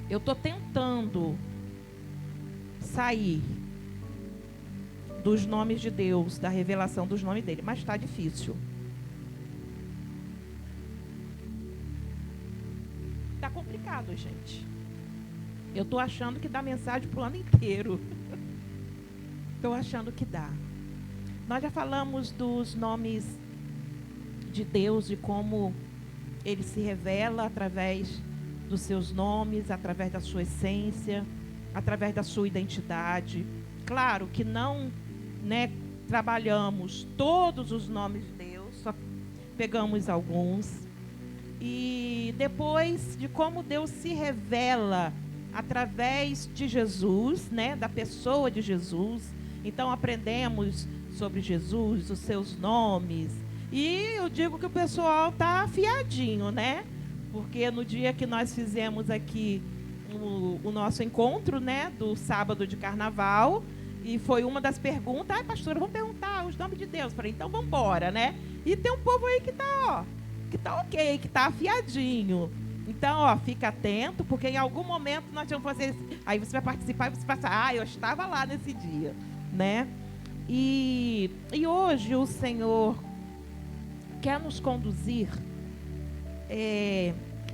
Eu estou tentando sair dos nomes de Deus, da revelação dos nomes dele, mas está difícil. Está complicado, gente. Eu estou achando que dá mensagem para o ano inteiro. Estou achando que dá. Nós já falamos dos nomes de Deus e como ele se revela através dos seus nomes, através da sua essência, através da sua identidade. Claro que não, trabalhamos todos os nomes de Deus, só pegamos alguns. E depois de como Deus se revela através de Jesus, da pessoa de Jesus. Então aprendemos sobre Jesus, os seus nomes. E eu digo que o pessoal está afiadinho, Porque no dia que nós fizemos aqui o nosso encontro, do sábado de carnaval, e foi uma das perguntas, pastora, vamos perguntar os nomes de Deus. Falei, então vamos embora, E tem um povo aí que está ok, que está afiadinho. Então, fica atento, porque em algum momento nós vamos fazer. Aí você vai participar e você vai passar, eu estava lá nesse dia, E hoje o Senhor quer nos conduzir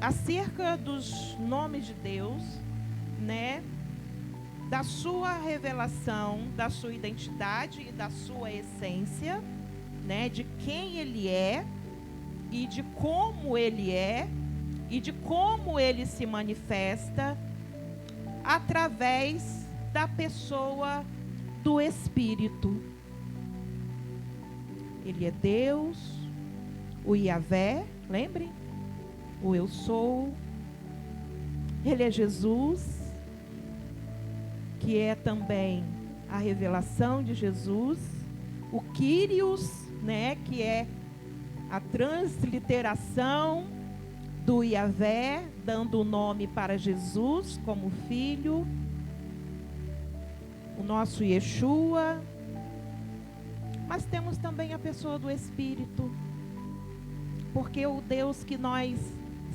acerca dos nomes de Deus, da sua revelação, da sua identidade e da sua essência, de quem Ele é e de como Ele é e de como Ele se manifesta através da pessoa do Espírito. Ele é Deus, o Yahvé, lembrem? O Eu Sou. Ele é Jesus, que é também a revelação de Jesus. O Kyrios, que é a transliteração do Yahvé, dando o nome para Jesus como Filho. O nosso Yeshua. Mas temos também a pessoa do Espírito. Porque o Deus que nós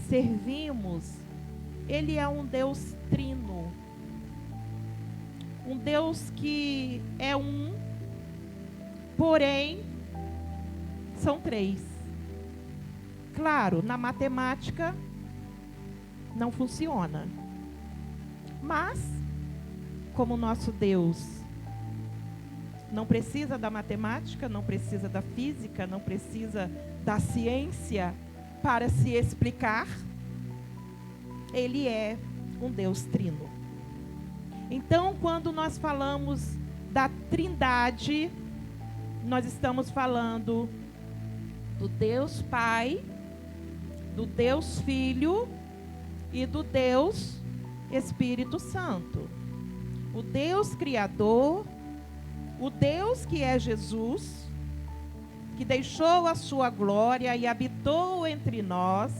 servimos, Ele é um Deus trino. Um Deus que é um, porém, são três. Claro, na matemática não funciona. Mas, como nosso Deus não precisa da matemática, não precisa da física, não precisa da ciência para se explicar, Ele é um Deus trino. Então, quando nós falamos da Trindade, nós estamos falando do Deus Pai, do Deus Filho e do Deus Espírito Santo. O Deus Criador, o Deus que é Jesus, que deixou a sua glória e habitou entre nós,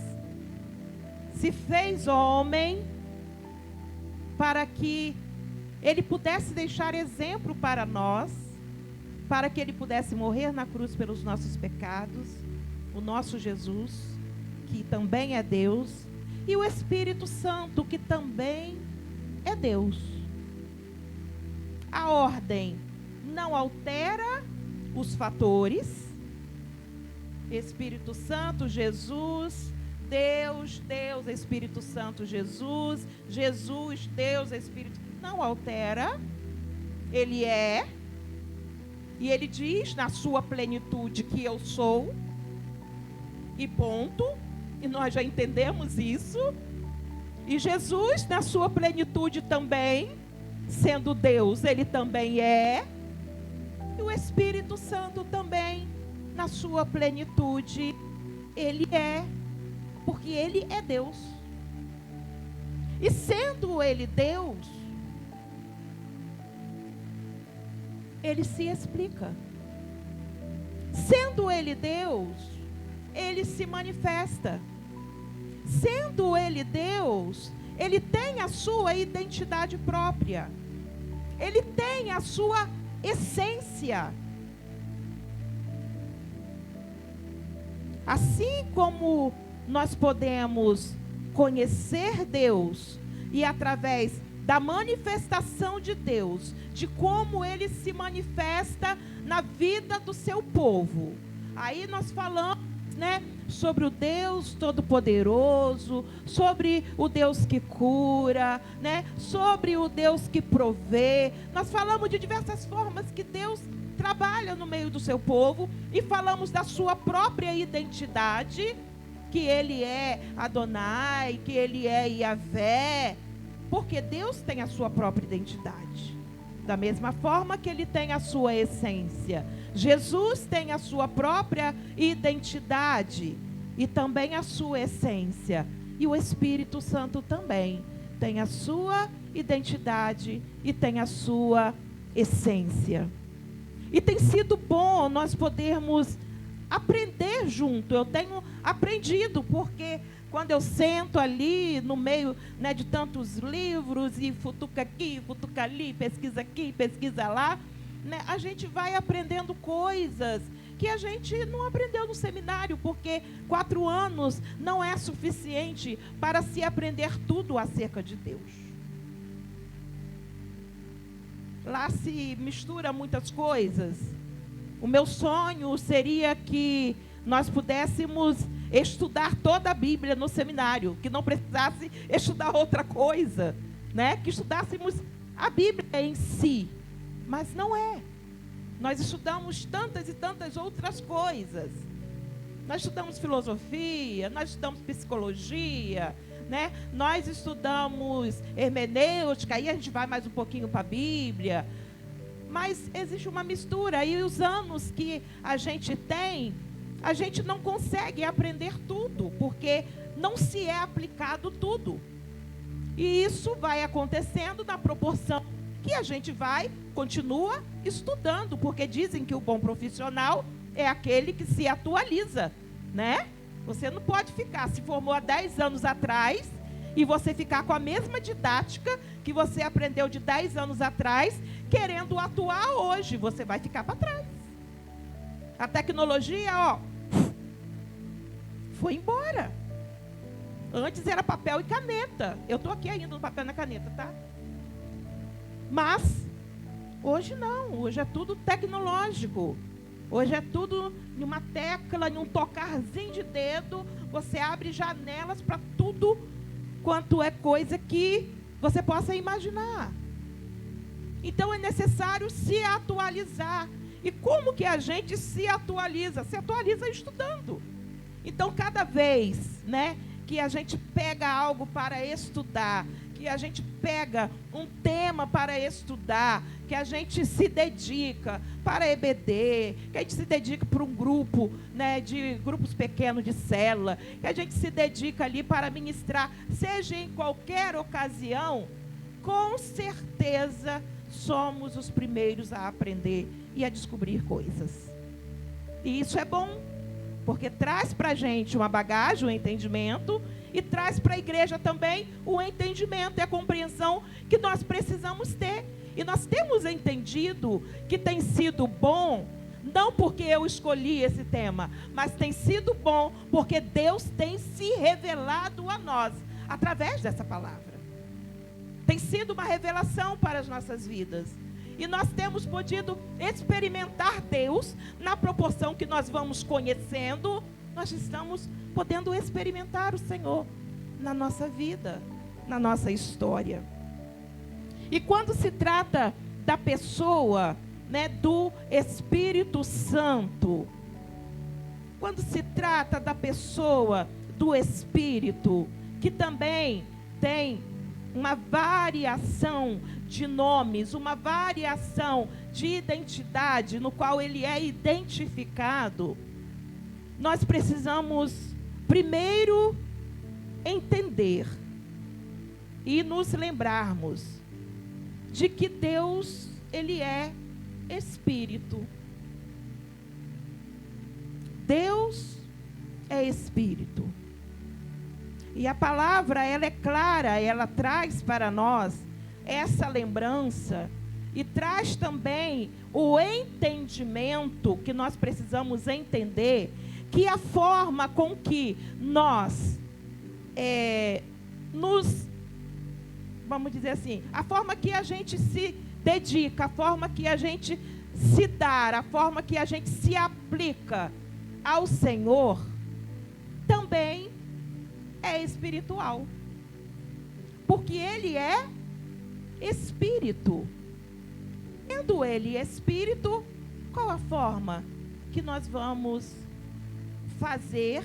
se fez homem para que Ele pudesse deixar exemplo para nós, para que Ele pudesse morrer na cruz pelos nossos pecados, o nosso Jesus, que também é Deus, e o Espírito Santo, que também é Deus. A ordem não altera os fatores. Espírito Santo, Jesus, Deus, Deus, Espírito Santo, Jesus, Jesus, Deus, Espírito. Não altera. Ele é. E Ele diz na sua plenitude que eu sou. E ponto. E nós já entendemos isso. E Jesus, na sua plenitude também, sendo Deus, Ele também é. E o Espírito Santo também, na sua plenitude, Ele é. Porque Ele é Deus. E sendo Ele Deus, Ele se explica. Sendo Ele Deus, Ele se manifesta. Sendo Ele Deus, Ele tem a sua identidade própria. Ele tem a sua essência. Assim como nós podemos conhecer Deus e através da manifestação de Deus, de como Ele se manifesta na vida do seu povo. Aí nós falamos, né, sobre o Deus Todo-Poderoso, sobre o Deus que cura, né, sobre o Deus que provê. Nós falamos de diversas formas que Deus trabalha no meio do seu povo e falamos da sua própria identidade, que Ele é Adonai, que Ele é Yahvé, porque Deus tem a sua própria identidade. Da mesma forma que Ele tem a sua essência. Jesus tem a sua própria identidade e também a sua essência. E o Espírito Santo também tem a sua identidade e tem a sua essência. E tem sido bom nós podermos aprender junto. Eu tenho aprendido, porque quando eu sento ali no meio, né, de tantos livros e futuca aqui, futuca ali, pesquisa aqui, pesquisa lá, né, a gente vai aprendendo coisas que a gente não aprendeu no seminário, porque 4 anos não é suficiente para se aprender tudo acerca de Deus. Lá se mistura muitas coisas. O meu sonho seria que nós pudéssemos estudar toda a Bíblia no seminário, que não precisasse estudar outra coisa, né? Que estudássemos a Bíblia em si, mas não é. Nós estudamos tantas e tantas outras coisas. Nós estudamos filosofia, nós estudamos psicologia, né? Nós estudamos hermenêutica, aí a gente vai mais um pouquinho para a Bíblia. Mas existe uma mistura, e os anos que a gente tem, a gente não consegue aprender tudo, porque não se é aplicado tudo. E isso vai acontecendo na proporção que a gente continua estudando, porque dizem que o bom profissional é aquele que se atualiza, né? Você não pode ficar, se formou há 10 anos atrás, e você ficar com a mesma didática que você aprendeu de 10 anos atrás, querendo atuar hoje, você vai ficar para trás. A tecnologia, ó, foi embora. Antes era papel e caneta. Eu estou aqui ainda no papel e na caneta, tá? Mas, hoje não. Hoje é tudo tecnológico. Hoje é tudo em uma tecla, em um tocarzinho de dedo. Você abre janelas para tudo quanto é coisa que você possa imaginar. Então é necessário se atualizar. E como que a gente se atualiza? Se atualiza estudando. Então cada vez, né, que a gente pega algo para estudar, que a gente pega um tema para estudar, que a gente se dedica para EBD, que a gente se dedica para um grupo, né, de grupos pequenos de célula, que a gente se dedica ali para ministrar, seja em qualquer ocasião, com certeza somos os primeiros a aprender e a descobrir coisas. E isso é bom, porque traz para a gente uma bagagem, um entendimento, e traz para a igreja também o entendimento e a compreensão que nós precisamos ter. E nós temos entendido que tem sido bom, não porque eu escolhi esse tema, mas tem sido bom porque Deus tem se revelado a nós através dessa palavra. Tem sido uma revelação para as nossas vidas. E nós temos podido experimentar Deus na proporção que nós vamos conhecendo. Nós estamos podendo experimentar o Senhor na nossa vida, na nossa história. E quando se trata da pessoa, né, do Espírito Santo, quando se trata da pessoa do Espírito, que também tem uma variação de nomes, uma variação de identidade, no qual ele é identificado, nós precisamos primeiro entender e nos lembrarmos de que Deus, ele é Espírito. Deus é Espírito. E a palavra, ela é clara, ela traz para nós essa lembrança e traz também o entendimento que nós precisamos entender, que a forma com que nós nos vamos dizer assim, a forma que a gente se dedica, a forma que a gente se dá, a forma que a gente se aplica ao Senhor, também é espiritual. Porque Ele é Espírito. Sendo Ele Espírito, qual a forma que nós vamos fazer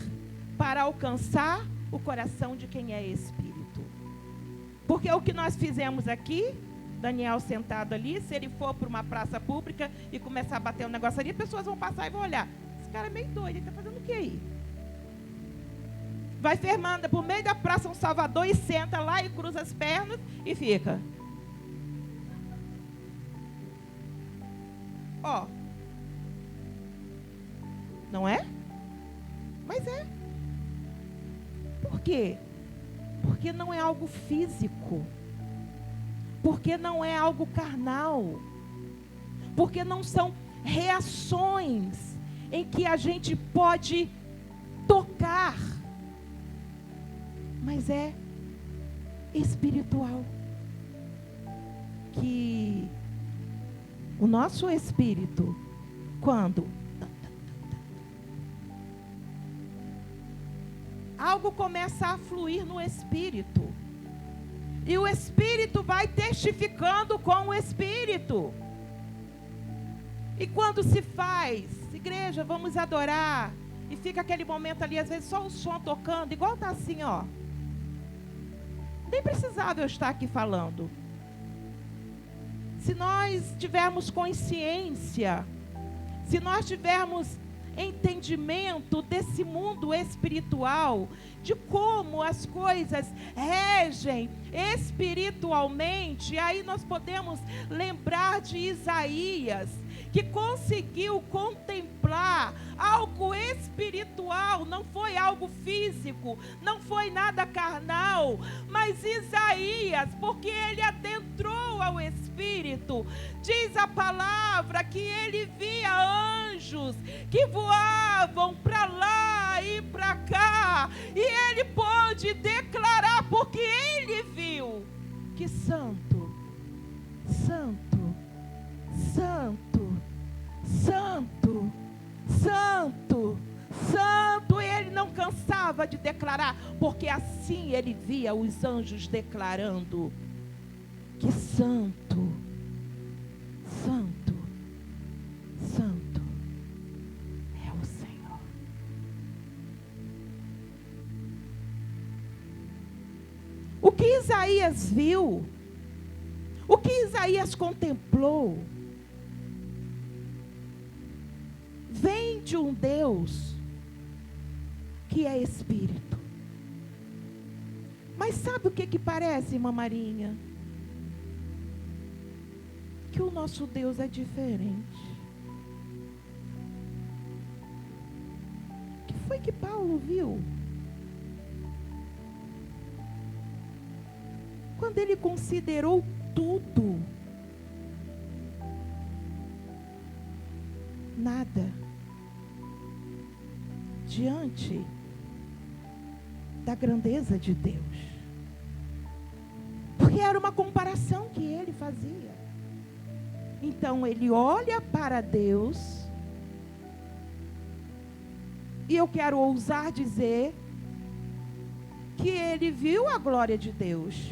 para alcançar o coração de quem é Espírito? Porque o que nós fizemos aqui, Daniel sentado ali, se ele for para uma praça pública e começar a bater um negócio ali, as pessoas vão passar e vão olhar. Esse cara é meio doido, ele está fazendo o que aí? Vai Fernanda por meio da Praça São Salvador e senta lá e cruza as pernas e fica. Ó. Não é? Mas é. Por quê? Porque não é algo físico. Porque não é algo carnal. Porque não são reações em que a gente pode tocar. Mas é espiritual. Que o nosso espírito, quando algo começa a fluir no espírito, e o espírito vai testificando com o espírito. E quando se faz, igreja, vamos adorar, e fica aquele momento ali, às vezes só o som tocando, igual está assim, ó. Nem precisava eu estar aqui falando. Se nós tivermos consciência, se nós tivermos entendimento desse mundo espiritual, de como as coisas regem espiritualmente, aí nós podemos lembrar de Isaías, que conseguiu contemplar algo espiritual, não foi algo físico, não foi nada carnal, mas Isaías, porque ele adentrou ao Espírito, diz a palavra que ele via anjos que voavam para lá e para cá, e ele pôde declarar, porque ele viu que santo, santo, santo, santo, santo, santo, ele não cansava de declarar, porque assim ele via os anjos declarando que santo, santo, santo é o Senhor. O que Isaías viu, o que Isaías contemplou, vem de um Deus que é Espírito. Mas sabe o que parece, irmã Marinha? Que o nosso Deus é diferente. O que foi que Paulo viu? Quando ele considerou tudo, nada diante da grandeza de Deus. Porque era uma comparação que ele fazia. Então ele olha para Deus, e eu quero ousar dizer que ele viu a glória de Deus.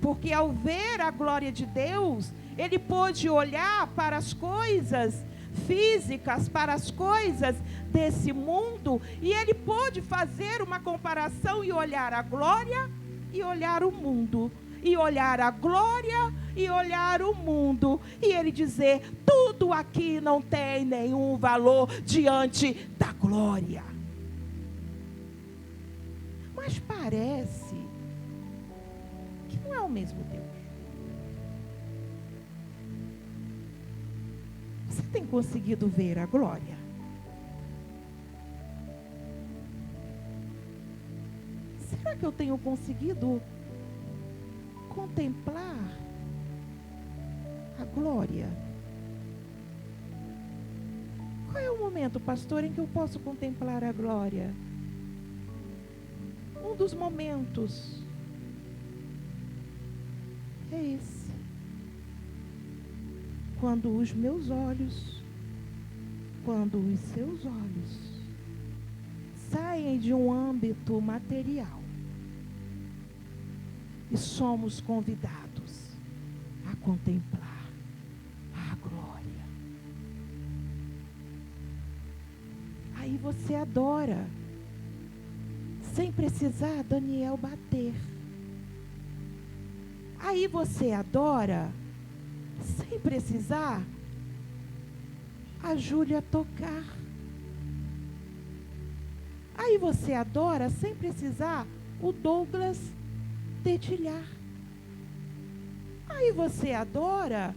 Porque ao ver a glória de Deus, ele pôde olhar para as coisas físicas, para as coisas desse mundo, e ele pôde fazer uma comparação e olhar a glória e olhar o mundo, e olhar a glória e olhar o mundo, e ele dizer: tudo aqui não tem nenhum valor diante da glória. Mas parece que não é o mesmo Deus. Você tem conseguido ver a glória? Será que eu tenho conseguido contemplar a glória? Qual é o momento, pastor, em que eu posso contemplar a glória? Um dos momentos quando os meus olhos, quando os seus olhos saem de um âmbito material e somos convidados a contemplar a glória. Aí você adora, sem precisar Daniel bater. Aí você adora, sem precisar a Júlia tocar. Aí você adora, sem precisar o Douglas dedilhar. Aí você adora,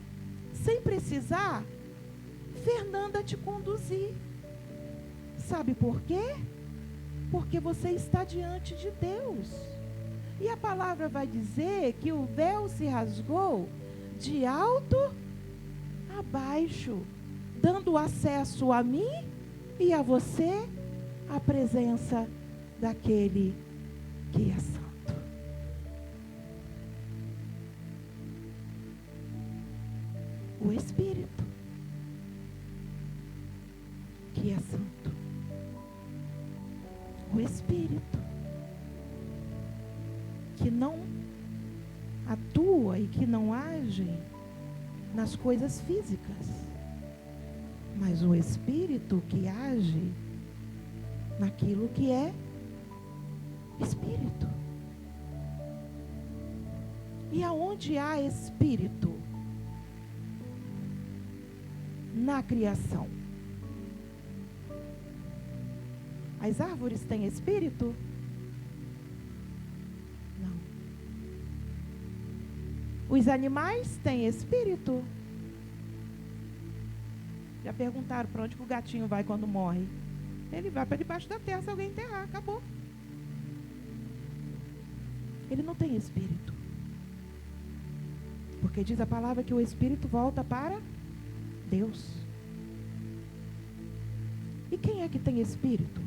sem precisar Fernanda te conduzir. Sabe por quê? Porque você está diante de Deus. E a palavra vai dizer que o véu se rasgou de alto a baixo, dando acesso a mim e a você à presença daquele que é santo. O Espírito que é santo. O Espírito que não atua e que não age nas coisas físicas, mas o Espírito que age naquilo que é Espírito. E aonde há Espírito? Na criação. As árvores têm espírito? Não. Os animais têm espírito? Já perguntaram para onde que o gatinho vai quando morre? Ele vai para debaixo da terra se alguém enterrar, acabou. Ele não tem espírito. Porque diz a palavra que o espírito volta para Deus. E quem é que tem espírito?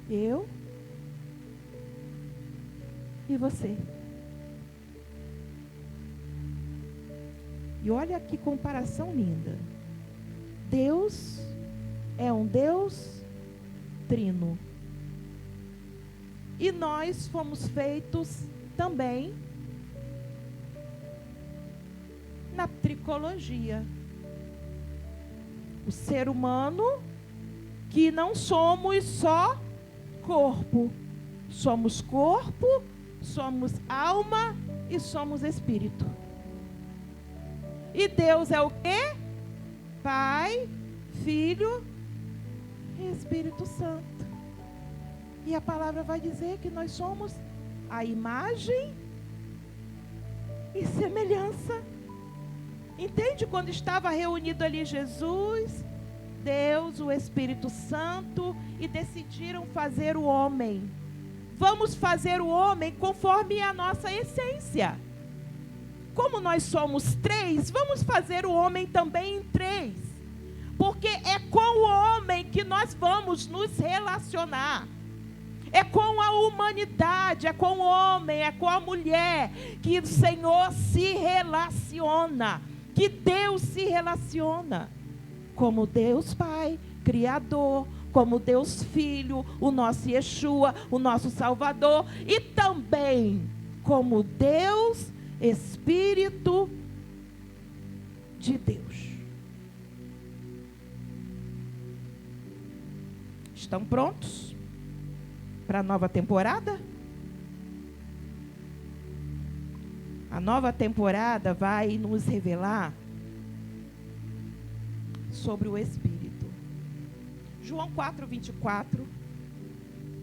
Eu e você. E olha que comparação linda. Deus é um Deus trino. E nós fomos feitos também na tricologia. O ser humano que não somos só corpo. Somos corpo, somos alma e somos espírito. E Deus é o quê? Pai, Filho e Espírito Santo. E a palavra vai dizer que nós somos a imagem e semelhança. Entende? Quando estava reunido ali Jesus, Deus, o Espírito Santo, e decidiram fazer o homem. Vamos fazer o homem conforme a nossa essência. Como nós somos três, vamos fazer o homem também em três. Porque é com o homem que nós vamos nos relacionar. É com a humanidade, é com o homem, é com a mulher que o Senhor se relaciona. Que Deus se relaciona. Como Deus Pai, Criador, como Deus Filho, o nosso Yeshua, o nosso Salvador, e também como Deus Espírito de Deus. Estão prontos para a nova temporada? A nova temporada vai nos revelar sobre o Espírito. João 4:24.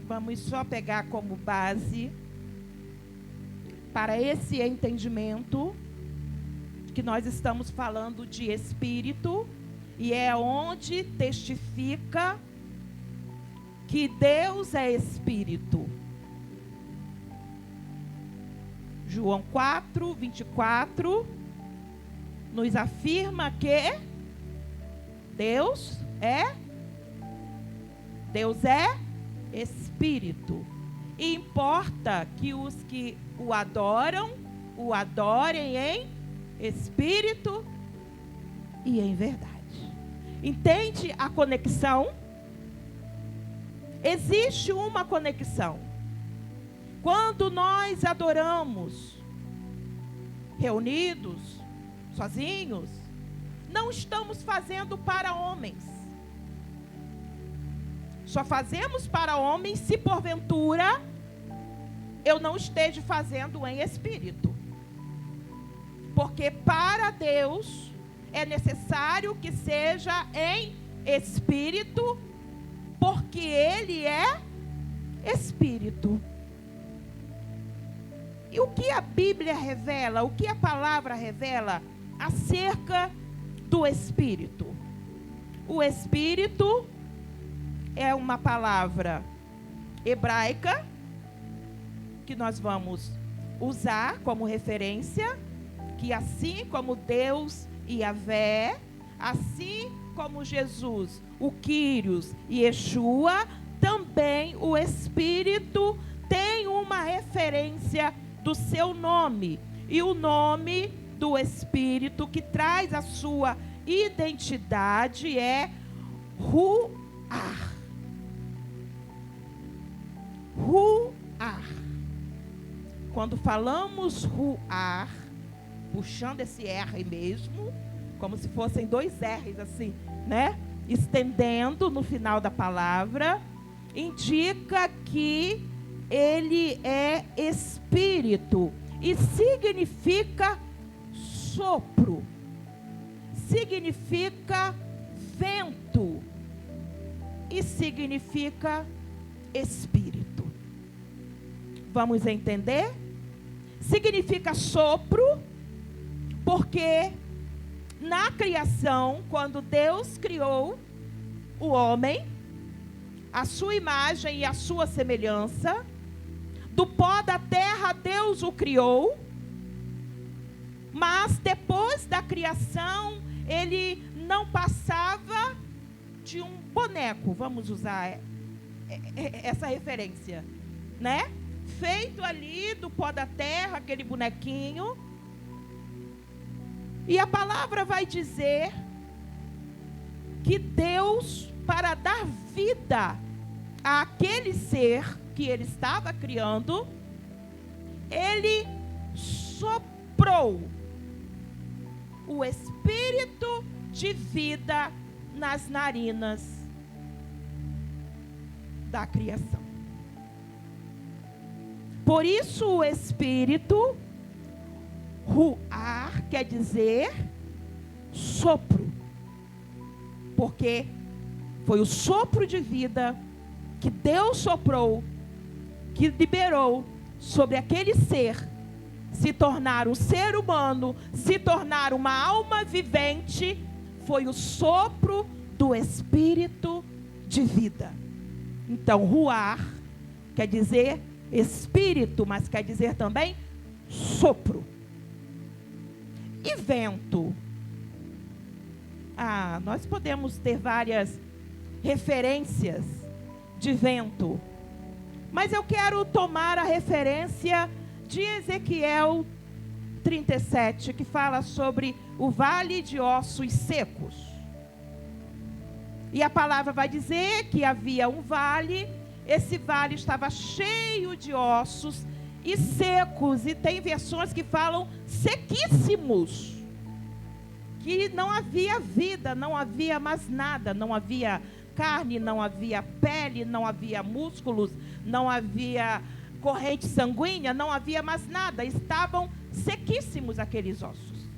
Vamos só pegar como base para esse entendimento que nós estamos falando de Espírito, e é onde testifica que Deus é Espírito. João 4:24 nos afirma que Deus é Espírito. E importa que os que o adoram, o adorem em espírito e em verdade. Entende a conexão? Existe uma conexão. Quando nós adoramos reunidos, sozinhos, não estamos fazendo para homens. Só fazemos para homens se porventura eu não esteja fazendo em espírito. Porque para Deus é necessário que seja em espírito, porque Ele é espírito. E o que a Bíblia revela, o que a palavra revela acerca do espírito? O espírito é uma palavra hebraica que nós vamos usar como referência, que assim como Deus e Yahvé, assim como Jesus, o Quírios e Yeshua, também o Espírito tem uma referência do seu nome. E o nome do Espírito que traz a sua identidade é Ruach. Ruach. Quando falamos Ruach, puxando esse R mesmo, como se fossem dois R's assim, né? Estendendo no final da palavra, indica que ele é espírito e significa sopro, significa vento e significa espírito. Vamos entender? Significa sopro, porque na criação, quando Deus criou o homem, a sua imagem e a sua semelhança, do pó da terra Deus o criou, mas depois da criação, ele não passava de um boneco, vamos usar essa referência, né? Feito ali do pó da terra, aquele bonequinho. E a palavra vai dizer que Deus, para dar vida àquele ser que ele estava criando, ele soprou o espírito de vida nas narinas da criação. Por isso o espírito, Ruach, quer dizer sopro, porque foi o sopro de vida que Deus soprou, que liberou sobre aquele ser, se tornar um ser humano, se tornar uma alma vivente, foi o sopro do espírito de vida. Então, Ruach quer dizer espírito, mas quer dizer também sopro. E vento? Nós podemos ter várias referências de vento, mas eu quero tomar a referência de Ezequiel 37, que fala sobre o vale de ossos secos. E a palavra vai dizer que havia um vale, esse vale estava cheio de ossos e secos, e tem versões que falam sequíssimos, que não havia vida, não havia mais nada, não havia carne, não havia pele, não havia músculos, não havia corrente sanguínea, não havia mais nada, estavam sequíssimos aqueles ossos.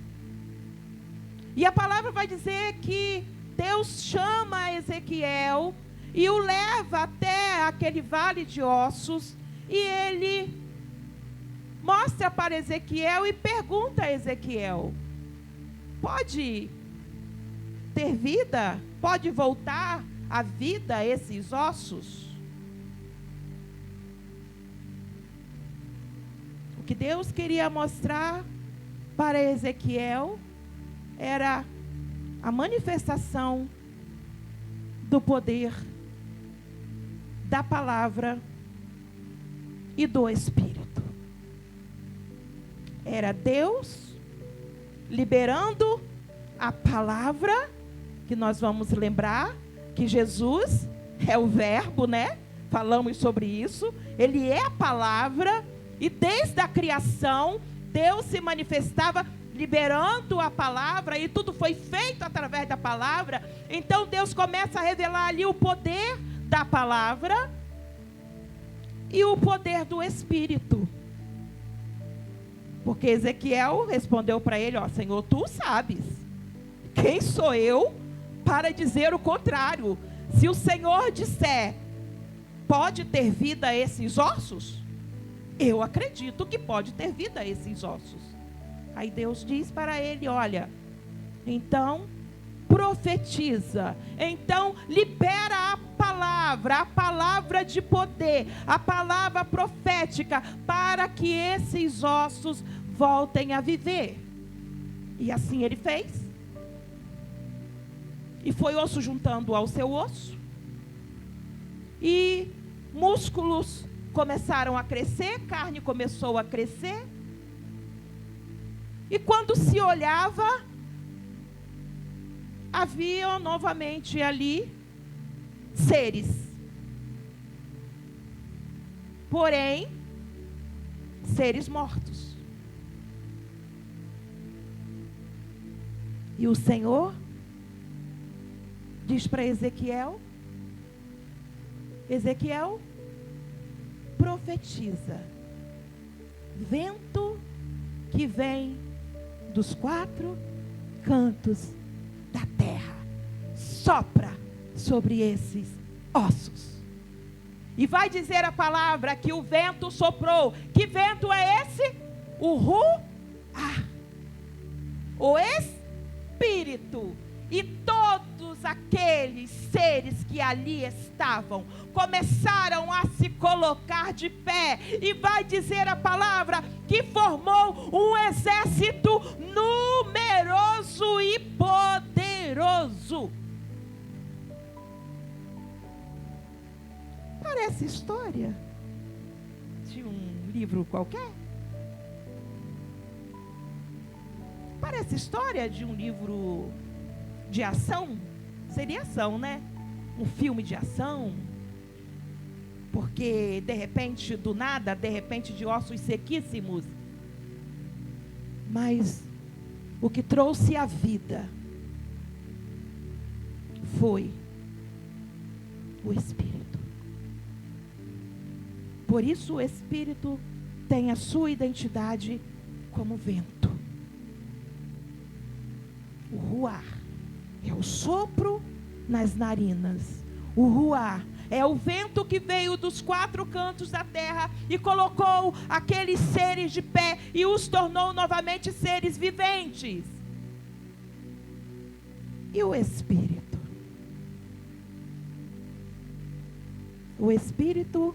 E a palavra vai dizer que Deus chama Ezequiel e o leva até aquele vale de ossos, e ele mostra para Ezequiel e pergunta a Ezequiel: pode ter vida? Pode voltar à vida esses ossos? O que Deus queria mostrar para Ezequiel era a manifestação do poder da palavra e do Espírito. Era Deus liberando a palavra, que nós vamos lembrar que Jesus é o verbo, né? Falamos sobre isso. Ele é a palavra, e desde a criação, Deus se manifestava liberando a palavra, e tudo foi feito através da palavra. Então Deus começa a revelar ali o poder da palavra e o poder do Espírito. Porque Ezequiel respondeu para ele: ó, Senhor, tu sabes. Quem sou eu para dizer o contrário? Se o Senhor disser, pode ter vida a esses ossos, eu acredito que pode ter vida a esses ossos. Aí Deus diz para ele: olha, então profetiza, então libera a palavra de poder, a palavra profética, para que esses ossos voltem a viver. E assim ele fez. E foi osso juntando ao seu osso, e músculos começaram a crescer, carne começou a crescer. E quando se olhava, havia novamente ali seres. Porém, seres mortos. E o Senhor diz para Ezequiel: Ezequiel, profetiza, vento que vem dos 4 cantos da terra, sopra sobre esses ossos. E vai dizer a palavra que o vento soprou. Que vento é esse? O Ruach, o Espírito. E todos aqueles seres que ali estavam começaram a se colocar de pé. E vai dizer a palavra que formou um exército numeroso e poderoso. Parece história de um livro qualquer. Parece história de um livro de ação. Seria ação, né? Um filme de ação. Porque de repente, do nada, de repente de ossos sequíssimos. Mas o que trouxe a vida foi o Espírito. Por isso o Espírito tem a sua identidade como vento. O Ruach é o sopro nas narinas. O Ruach é o vento que veio dos 4 cantos da terra e colocou aqueles seres de pé e os tornou novamente seres viventes. E o Espírito? O Espírito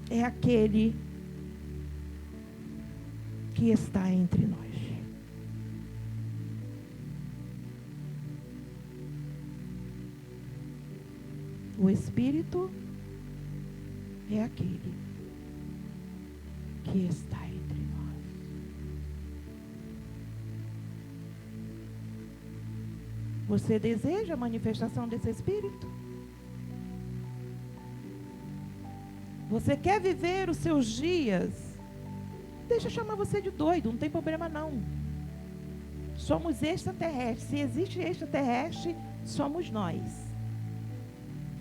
é aquele que está entre nós. O Espírito é aquele que está entre nós. Você deseja a manifestação desse Espírito? Você quer viver os seus dias? Deixa eu chamar você de doido, não tem problema não. Somos extraterrestres. Se existe extraterrestre, somos nós.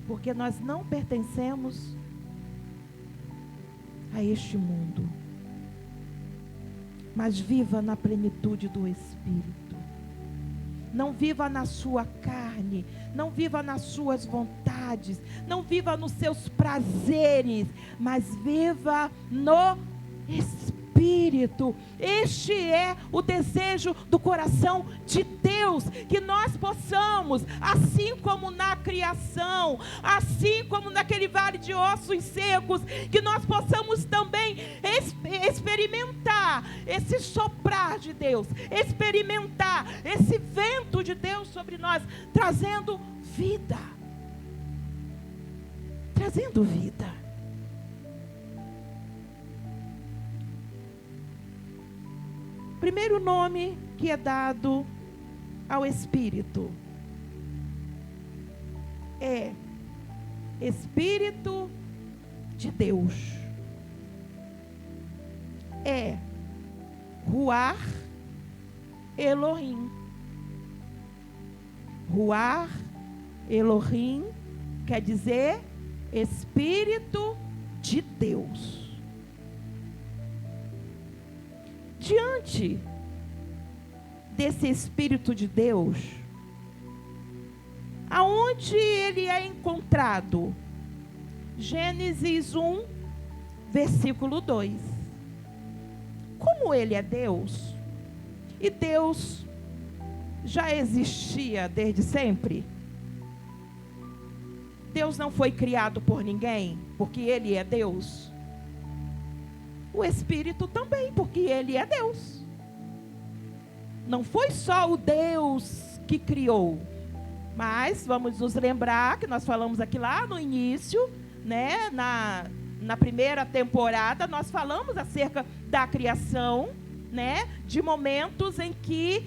Porque nós não pertencemos a este mundo. Mas viva na plenitude do Espírito. Não viva na sua carne, não viva nas suas vontades, não viva nos seus prazeres, mas viva no Espírito. Este é o desejo do coração de Deus, que nós possamos, assim como na criação, assim como naquele vale de ossos secos, que nós possamos também experimentar esse soprar de Deus, experimentar esse vento de Deus sobre nós, trazendo vida. Trazendo vida. Primeiro nome que é dado ao Espírito é Espírito de Deus. É Ruach Elohim. Ruach Elohim quer dizer Espírito de Deus. Diante desse Espírito de Deus, aonde ele é encontrado? Gênesis 1, versículo 2. Como ele é Deus, e Deus já existia desde sempre, Deus não foi criado por ninguém, porque ele é Deus. O Espírito também, porque ele é Deus. Não foi só o Deus que criou, mas vamos nos lembrar que nós falamos aqui lá no início, né, na primeira temporada, nós falamos acerca da criação, né, de momentos em que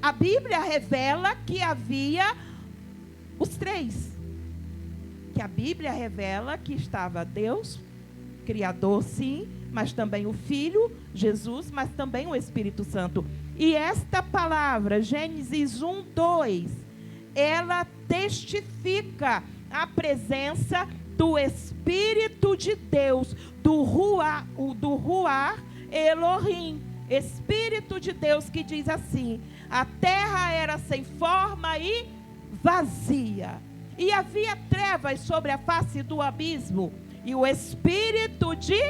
a Bíblia revela que havia os três. Que a Bíblia revela que estava Deus, Criador, sim, mas também o Filho, Jesus, mas também o Espírito Santo. E esta palavra, Gênesis 1, 2, ela testifica a presença do Espírito de Deus, do Ruach Elohim, Espírito de Deus, que diz assim: a terra era sem forma e vazia, e havia trevas sobre a face do abismo, e o Espírito de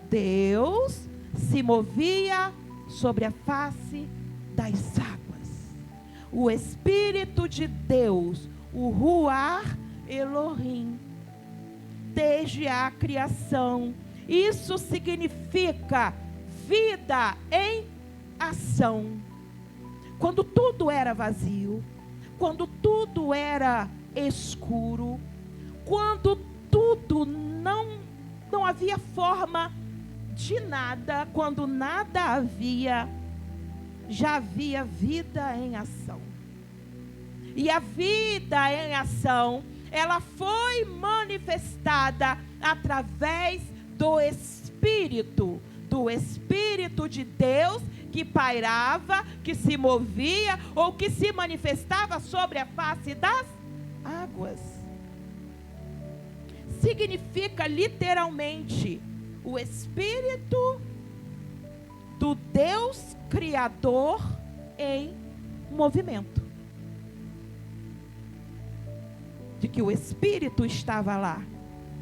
Deus se movia sobre a face das águas. O Espírito de Deus, o Ruach Elohim, desde a criação. Isso significa vida em ação. Quando tudo era vazio, quando tudo era escuro, quando tudo não havia forma de nada, quando nada havia, já havia vida em ação. E a vida em ação, ela foi manifestada através do Espírito de Deus, que pairava, que se movia ou que se manifestava sobre a face das águas. Significa literalmente o Espírito do Deus Criador em movimento. De que o Espírito estava lá,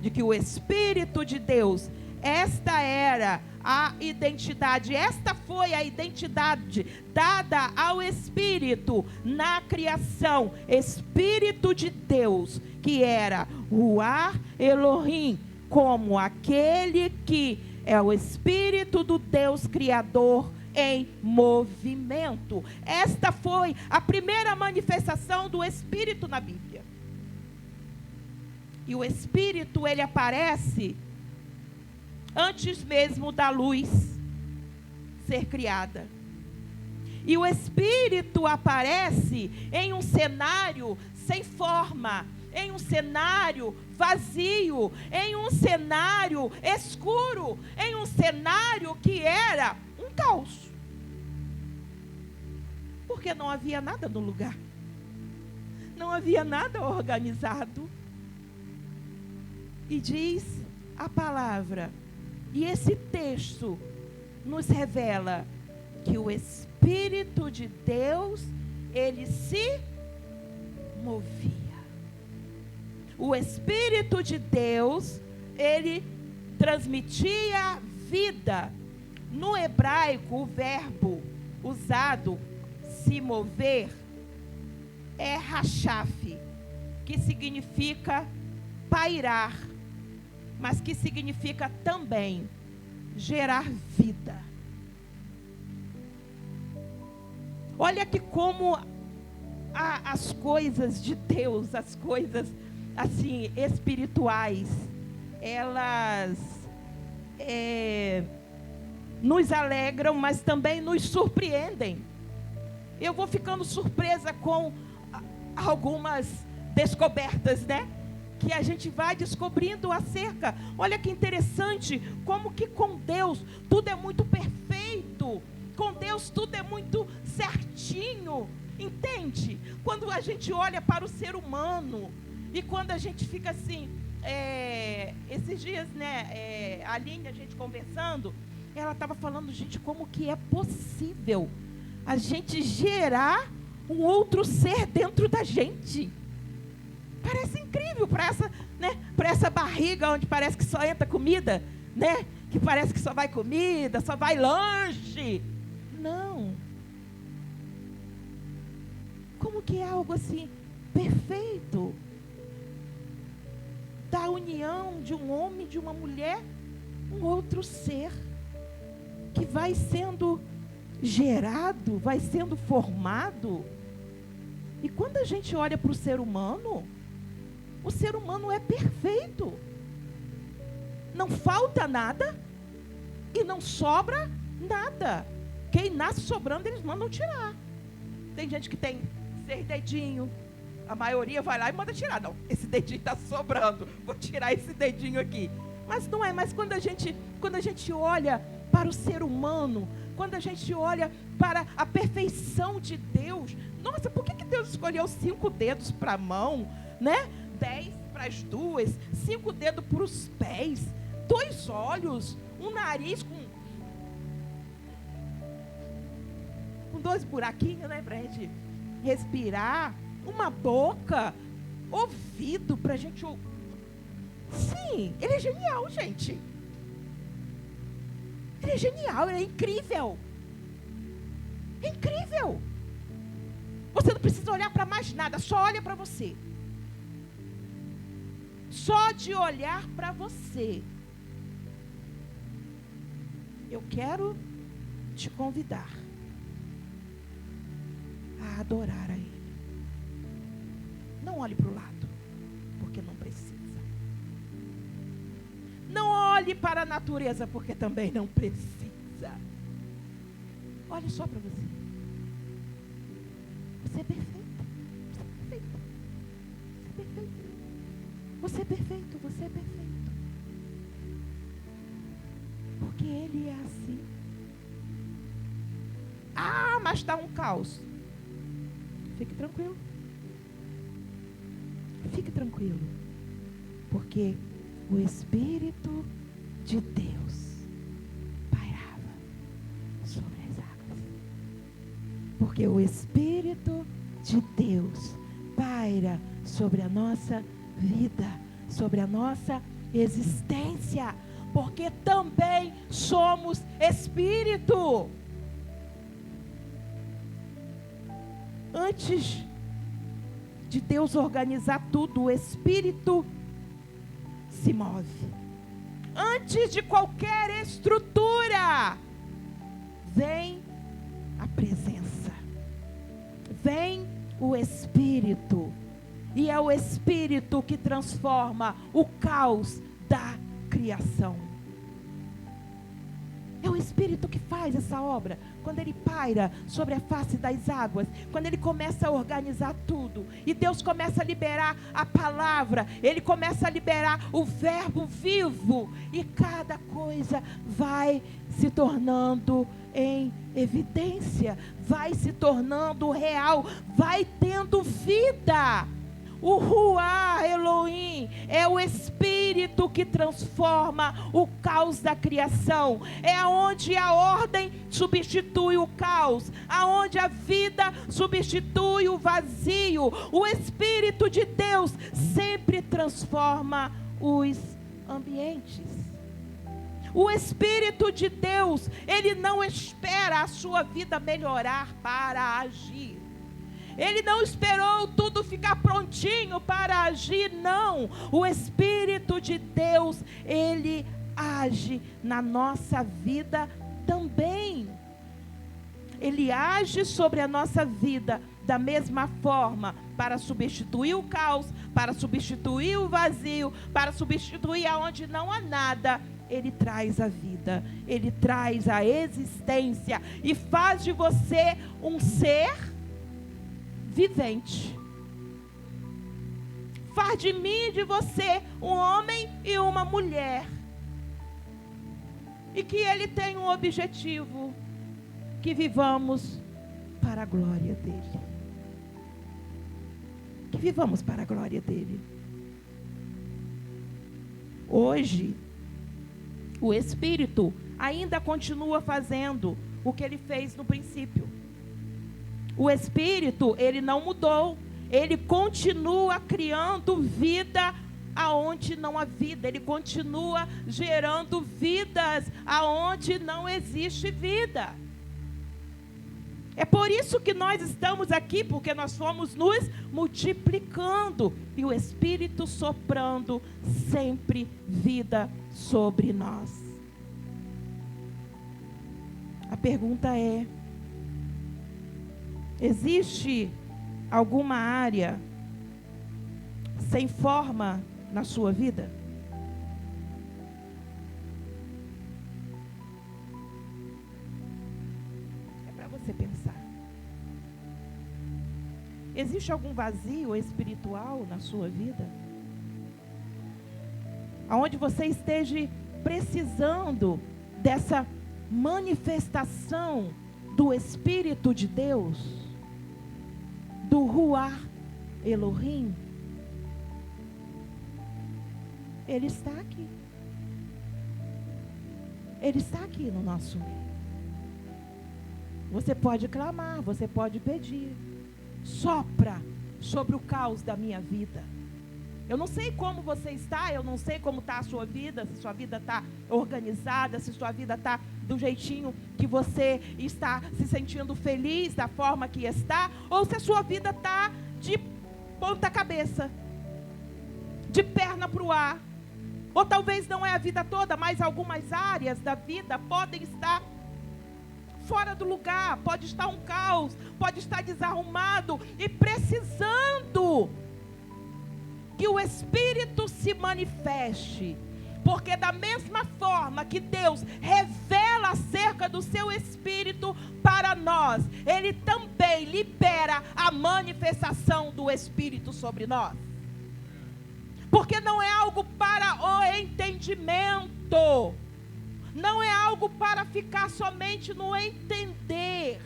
de que o Espírito de Deus, esta era a identidade, esta foi a identidade dada ao Espírito na criação, Espírito de Deus, que era Ruach Elohim, como aquele que é o Espírito do Deus Criador em movimento. Esta foi a primeira manifestação do Espírito na Bíblia. E o Espírito, ele aparece antes mesmo da luz ser criada. E o Espírito aparece em um cenário sem forma, em um cenário vazio, em um cenário escuro, em um cenário que era um caos. Porque não havia nada no lugar. Não havia nada organizado. E diz a palavra, e esse texto nos revela que o Espírito de Deus, ele se movia. O Espírito de Deus, ele transmitia vida. No hebraico, o verbo usado, se mover, é rachaf, que significa pairar, mas que significa também gerar vida. Olha que como as coisas de Deus, as coisas assim espirituais, elas nos alegram, mas também nos surpreendem. Eu vou ficando surpresa com algumas descobertas, né? Que a gente vai descobrindo acerca. Olha que interessante, como que com Deus tudo é muito perfeito. Com Deus tudo é muito certinho. Entende? Quando a gente olha para o ser humano e quando a gente fica assim, esses dias, né, a Aline, a gente conversando, ela estava falando, gente, como que é possível a gente gerar um outro ser dentro da gente? Parece incrível para essa, né, para essa barriga onde parece que só entra comida, né? Que parece que só vai comida, só vai lanche. Não. Como que é algo assim perfeito? Da união de um homem e de uma mulher, um outro ser que vai sendo gerado, vai sendo formado. E quando a gente olha para o ser humano é perfeito. Não falta nada e não sobra nada. Quem nasce sobrando, eles mandam tirar. Tem gente que tem 6 dedinhos, a maioria vai lá e manda tirar. Não, esse dedinho está sobrando, vou tirar esse dedinho aqui. Mas não é, mas quando a gente olha para o ser humano, quando a gente olha para a perfeição de Deus, nossa, por que Deus escolheu 5 dedos para a mão, né? 10 para as 2, 5 dedos para os pés, 2 olhos, um nariz com 2 buraquinhos, né, para a gente respirar, uma boca, ouvido para a gente. Sim, ele é genial, gente. Ele é genial, ele é incrível. É incrível. Você não precisa olhar para mais nada, só olha para você. Só de olhar para você, eu quero te convidar a adorar a Ele. Não olhe para o lado, porque não precisa. Não olhe para a natureza, porque também não precisa. Olhe só para você. Você é perfeito. Você é perfeito. Você é perfeito. Você é perfeito. Porque Ele é assim. Ah, mas está um caos. Fique tranquilo. Fique tranquilo. Porque o Espírito de Deus pairava sobre as águas. Porque o Espírito de Deus paira sobre a nossa vida, sobre a nossa existência. Porque também somos Espírito. Antes de Deus organizar tudo, o Espírito se move. Antes de qualquer estrutura, vem a presença. Vem o Espírito. E é o Espírito que transforma o caos da criação. É o Espírito que faz essa obra. Quando Ele paira sobre a face das águas, quando Ele começa a organizar tudo, e Deus começa a liberar a palavra, Ele começa a liberar o verbo vivo, e cada coisa vai se tornando em evidência, vai se tornando real, vai tendo vida. O Ruá Elohim é o Espírito que transforma o caos da criação. É onde a ordem substitui o caos, aonde a vida substitui o vazio. O Espírito de Deus sempre transforma os ambientes. O Espírito de Deus, Ele não espera a sua vida melhorar para agir. Ele não esperou tudo ficar prontinho para agir, não. O Espírito de Deus, Ele age na nossa vida também. Ele age sobre a nossa vida da mesma forma, para substituir o caos, para substituir o vazio, para substituir aonde não há nada. Ele traz a vida, Ele traz a existência e faz de você um ser vivente. Faz de mim e de você um homem e uma mulher. E que Ele tem um objetivo, que vivamos para a glória dEle. Que vivamos para a glória dEle. Hoje, o Espírito ainda continua fazendo o que Ele fez no princípio. O Espírito, Ele não mudou. Ele continua criando vida aonde não há vida. Ele continua gerando vidas aonde não existe vida. É por isso que nós estamos aqui, porque nós fomos nos multiplicando e o Espírito soprando sempre vida sobre nós. A pergunta é: existe alguma área sem forma na sua vida? É para você pensar. Existe algum vazio espiritual na sua vida? Aonde você esteja precisando dessa manifestação do Espírito de Deus, do Ruach Elohim? Ele está aqui. Ele está aqui no nosso meio. Você pode clamar, você pode pedir. Sopra sobre o caos da minha vida. Eu não sei como você está, eu não sei como está a sua vida, se sua vida está organizada, se sua vida está do jeitinho que você está se sentindo feliz, da forma que está, ou se a sua vida está de ponta cabeça, de perna para o ar. Ou talvez não é a vida toda, mas algumas áreas da vida podem estar fora do lugar, pode estar um caos, pode estar desarrumado e precisando que o Espírito se manifeste. Porque da mesma forma que Deus revela acerca do seu Espírito para nós, Ele também libera a manifestação do Espírito sobre nós. Porque não é algo para o entendimento, não é algo para ficar somente no entender.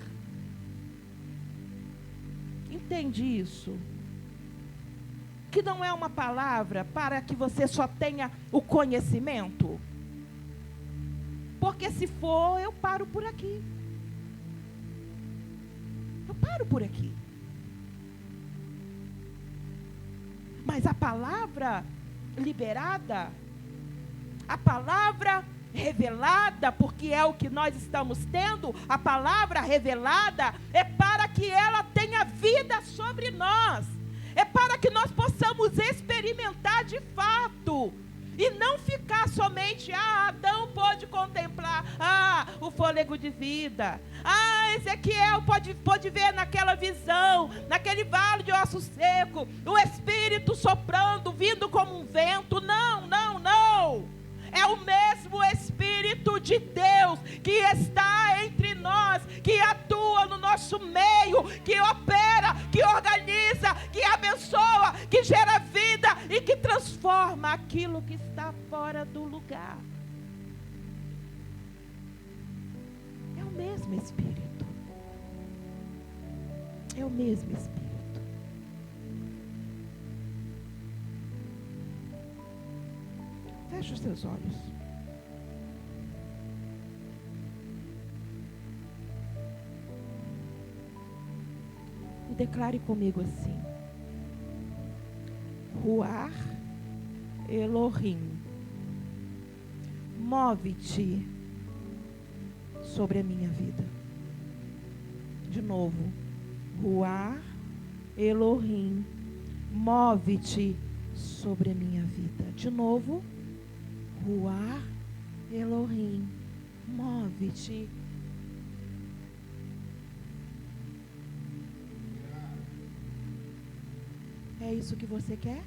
Entende isso? Que não é uma palavra para que você só tenha o conhecimento. Porque se for, eu paro por aqui. Eu paro por aqui. Mas a palavra liberada, a palavra revelada, porque é o que nós estamos tendo, a palavra revelada é para que ela tenha vida sobre nós. É para que nós possamos experimentar de fato. E não ficar somente, Adão pôde contemplar, o fôlego de vida. Ezequiel pôde ver naquela visão, naquele vale de osso seco, o Espírito soprando, vindo como um vento. Não, não, não. É o mesmo Espírito de Deus que está entre nós, que atua no nosso meio, que opera, que organiza, que abençoa, que gera vida e que transforma aquilo que está fora do lugar. É o mesmo Espírito. É o mesmo Espírito. Feche os seus olhos. E declare comigo assim: Ruach Elohim, move-te sobre a minha vida. De novo, Ruach Elohim, move-te sobre a minha vida. De novo, Ruach Elohim, move-te. É isso que você quer?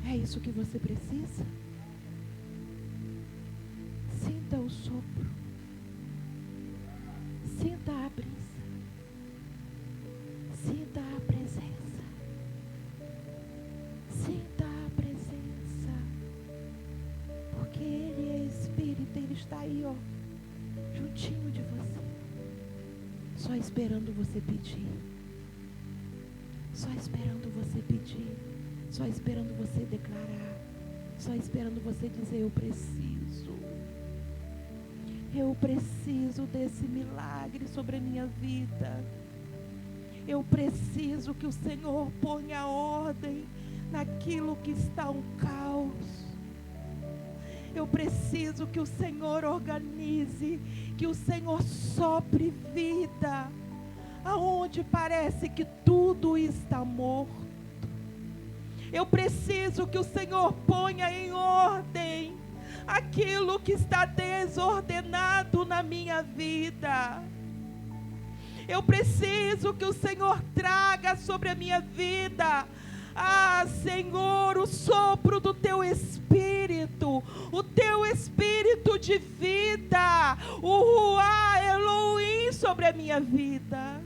É isso que você precisa? sopro. Sinta a brisa. Sinta a presença. Sinta a presença. Porque Ele é Espírito, Ele está aí, ó, juntinho de você. Só esperando você pedir. Só esperando você pedir. Só esperando você declarar. Só esperando você dizer: eu preciso. Eu preciso desse milagre sobre a minha vida. Eu preciso que o Senhor ponha ordem naquilo que está um caos. Eu preciso que o Senhor organize, que o Senhor sopre vida, aonde parece que tudo está morto. Eu preciso que o Senhor ponha em ordem aquilo que está desordenado na minha vida. Eu preciso que o Senhor traga sobre a minha vida, Senhor, o sopro do Teu Espírito, o Teu Espírito de vida, o Ruá Elohim sobre a minha vida.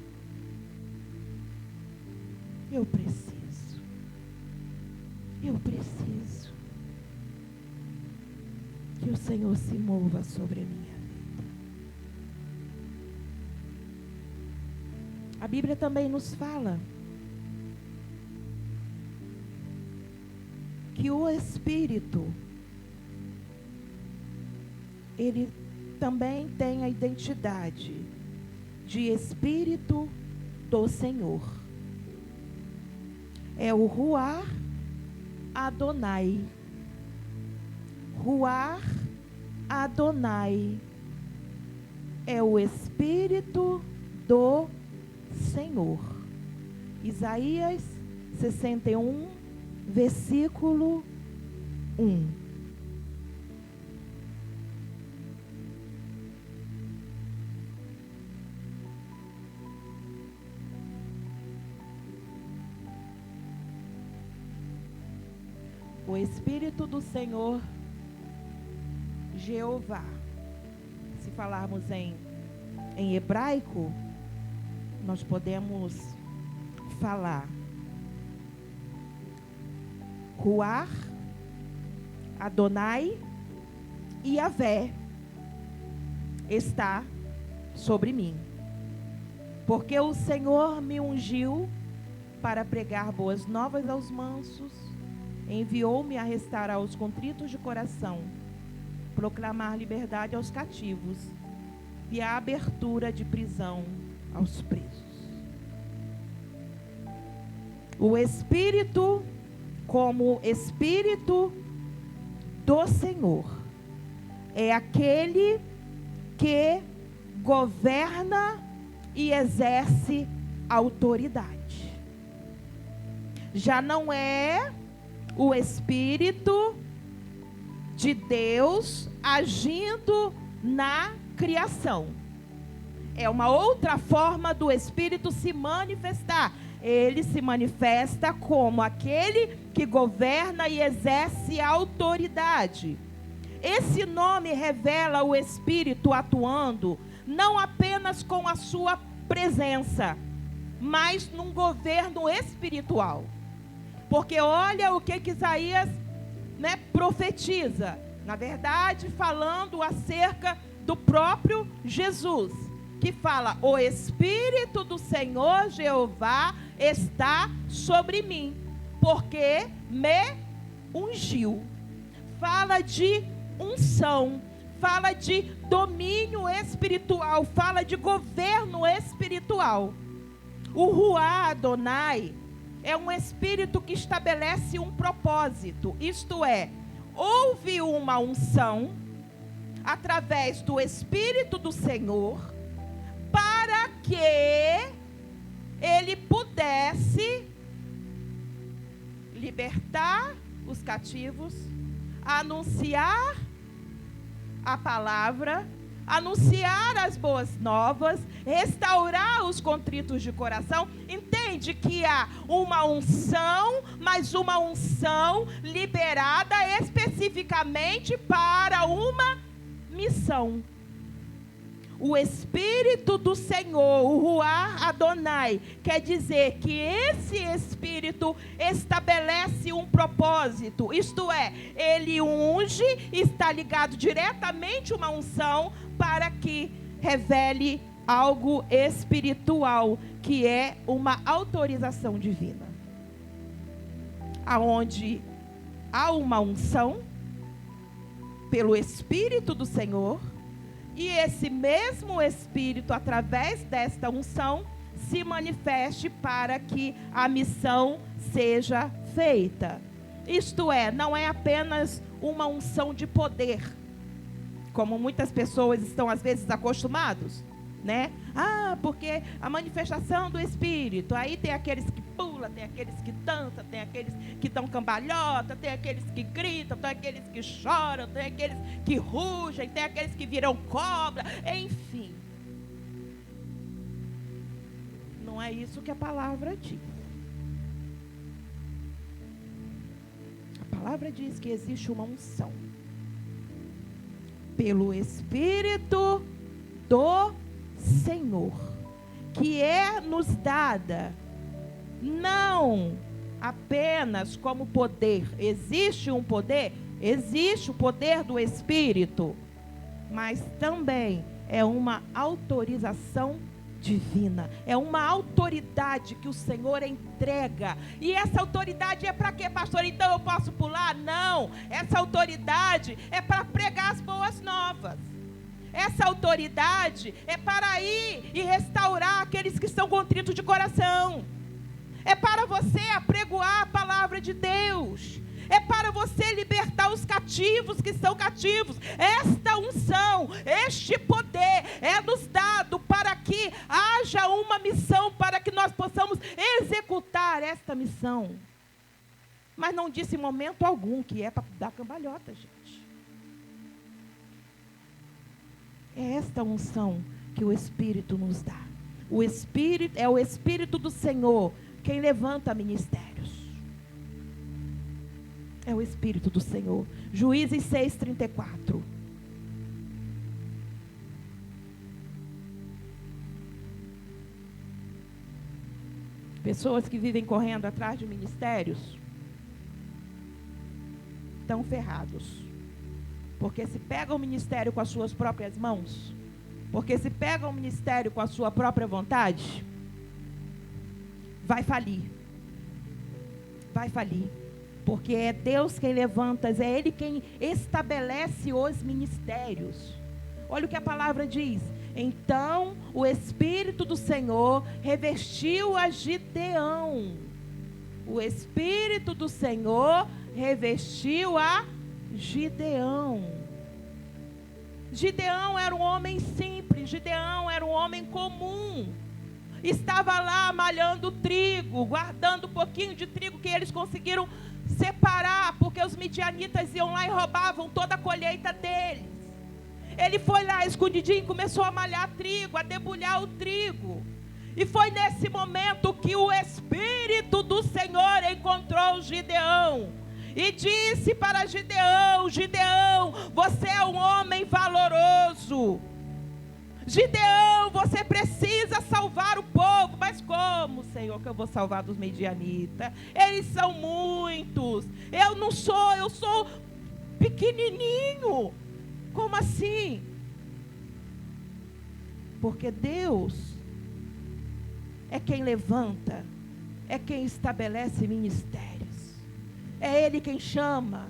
Eu preciso que o Senhor se mova sobre a minha vida. A Bíblia também nos fala que o Espírito, ele também tem a identidade de Espírito do Senhor. É o Ruá Adonai. Ruá Adonai é o Espírito do Senhor. Isaías 61, versículo 1. O Espírito do Senhor, Jeová. Se falarmos em hebraico, nós podemos falar Ruá, Adonai e Yahvé está sobre mim. Porque o Senhor me ungiu para pregar boas novas aos mansos, enviou-me a restaurar os contritos de coração, proclamar liberdade aos cativos e a abertura de prisão aos presos. O Espírito, como Espírito do Senhor, é aquele que governa e exerce autoridade. Já não é o Espírito de Deus agindo na criação. É uma outra forma do Espírito se manifestar. Ele se manifesta como aquele que governa e exerce autoridade. Esse nome revela o Espírito atuando não apenas com a sua presença, mas num governo espiritual. Porque olha o que Isaías, profetiza. Na verdade, falando acerca do próprio Jesus, que fala: o Espírito do Senhor Jeová está sobre mim, porque me ungiu. Fala de unção, fala de domínio espiritual, fala de governo espiritual. O Ruá Adonai é um espírito que estabelece um propósito, isto é, houve uma unção através do Espírito do Senhor para que ele pudesse libertar os cativos, anunciar a palavra, anunciar as boas novas, restaurar os contritos de coração. Entende que há uma unção, mas uma unção liberada especificamente para uma missão. o Espírito do Senhor, o Ruach Adonai, quer dizer que esse Espírito estabelece um propósito, isto é, ele unge, está ligado diretamente a uma unção para que revele algo espiritual, que é uma autorização divina. Aonde há uma unção pelo Espírito do Senhor, e esse mesmo Espírito, através desta unção, se manifeste para que a missão seja feita. Isto é, não é apenas uma unção de poder, como muitas pessoas estão às vezes acostumados, né? Porque a manifestação do Espírito, aí tem aqueles que pulam, tem aqueles que dançam, tem aqueles que dão cambalhota, tem aqueles que gritam, tem aqueles que choram, tem aqueles que rugem, tem aqueles que viram cobra, enfim. Não é isso que a palavra diz. A palavra diz que existe uma unção pelo Espírito do Senhor, que é nos dada não apenas como poder. Existe um poder? Existe o poder do Espírito, mas também é uma autorização divina, é uma autoridade que o Senhor entrega. E essa autoridade é para quê, pastor? Então eu posso pular? Não, essa autoridade é para pregar as boas novas. Essa autoridade é para ir e restaurar aqueles que estão contritos de coração. É para você apregoar a palavra de Deus. É para você libertar os cativos que são cativos. Esta unção, este poder é nos dado para que haja uma missão, para que nós possamos executar esta missão. Mas não disse em momento algum que é para dar cambalhota, gente. É esta unção que o Espírito nos dá. O Espírito é o Espírito do Senhor quem levanta ministérios. É o Espírito do Senhor. Juízes 6:34. Pessoas que vivem correndo atrás de ministérios estão ferrados. Porque se pegam o ministério com as suas próprias mãos, porque se pegam o ministério com a sua própria vontade, vai falir. Vai falir. Porque é Deus quem levanta, é Ele quem estabelece os ministérios. Olha o que a palavra diz. Então o Espírito do Senhor revestiu a Gideão. O Espírito do Senhor revestiu a Gideão. Gideão era um homem simples, Gideão era um homem comum. Estava lá malhando trigo, guardando um pouquinho de trigo que eles conseguiram separar, porque os midianitas iam lá e roubavam toda a colheita deles. Ele foi lá escondidinho e começou a malhar trigo, a debulhar o trigo. E foi nesse momento que o Espírito do Senhor encontrou Gideão. E disse para Gideão: Gideão, você é um homem valoroso. Gideão, você precisa salvar o povo. Mas como, Senhor, que eu vou salvar dos midianitas? Eles são muitos. Eu não sou, eu sou pequenininho. Como assim? Porque Deus é quem levanta, é quem estabelece ministérios. É Ele quem chama.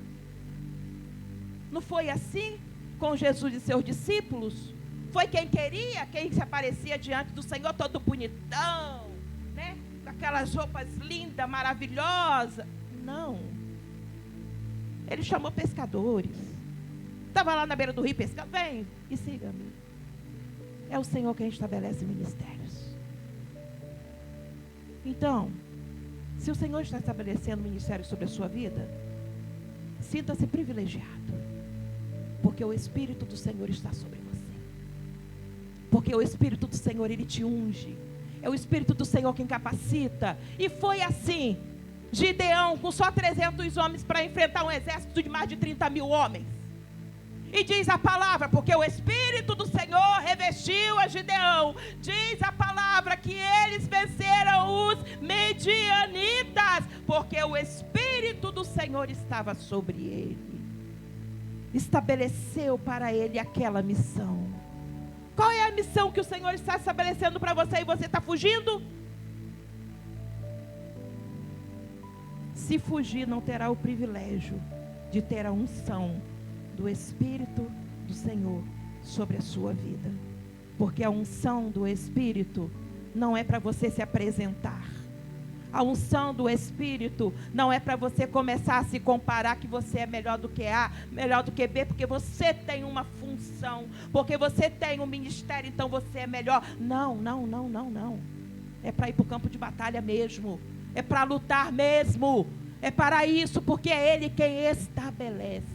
Não foi assim com Jesus e seus discípulos? Foi quem queria, quem se aparecia diante do Senhor todo bonitão, né? Com aquelas roupas lindas, maravilhosas. Não. Ele chamou pescadores. Estava lá na beira do rio pescando. Vem e siga-me. É o Senhor quem estabelece ministérios. Então, se o Senhor está estabelecendo ministério sobre a sua vida, sinta-se privilegiado, porque o Espírito do Senhor está sobre você. Porque o Espírito do Senhor, Ele te unge. É o Espírito do Senhor quem capacita. E foi assim, Gideão, com só 300 homens para enfrentar um exército de mais de 30 mil homens. E diz a palavra, porque o Espírito do Senhor revestiu resistiu a Gideão. Diz a palavra que eles venceram os medianitas, porque o Espírito do Senhor estava sobre ele. Estabeleceu para ele aquela missão. Qual é a missão que o Senhor está estabelecendo para você e você está fugindo? Se fugir, não terá o privilégio de ter a unção do Espírito do Senhor sobre a sua vida. Porque a unção do Espírito não é para você se apresentar. A unção do Espírito não é para você começar a se comparar que você é melhor do que A, melhor do que B, porque você tem uma função, porque você tem um ministério, então você é melhor. Não. É para ir para o campo de batalha mesmo. É para lutar mesmo. É para isso, porque é Ele quem estabelece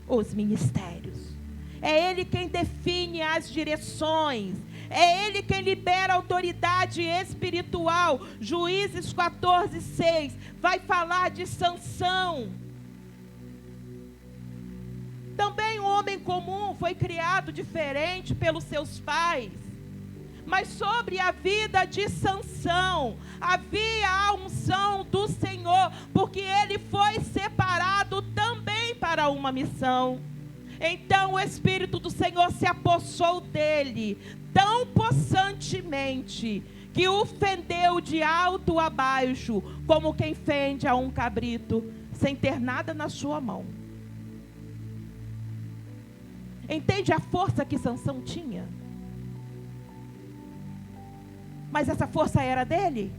os ministérios. É Ele quem define as direções. É Ele quem libera a autoridade espiritual. Juízes 14:6 vai falar de Sansão. Também um homem comum foi criado diferente pelos seus pais. Mas sobre a vida de Sansão havia a unção do Senhor, porque ele foi separado também para uma missão. Então o Espírito do Senhor se apossou dele tão possantemente que o fendeu de alto a baixo, como quem fende a um cabrito, sem ter nada na sua mão. Entende a força que Sansão tinha? Mas essa força era dele?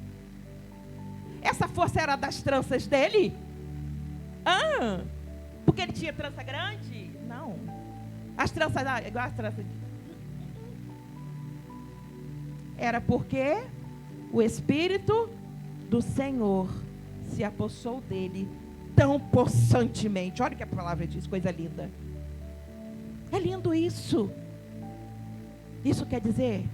Essa força era das tranças dele? Porque ele tinha trança grande? Não. As tranças, igual as tranças. Era porque o Espírito do Senhor se apossou dele tão possantemente. Olha o que a palavra diz, coisa linda. É lindo isso. Isso quer dizer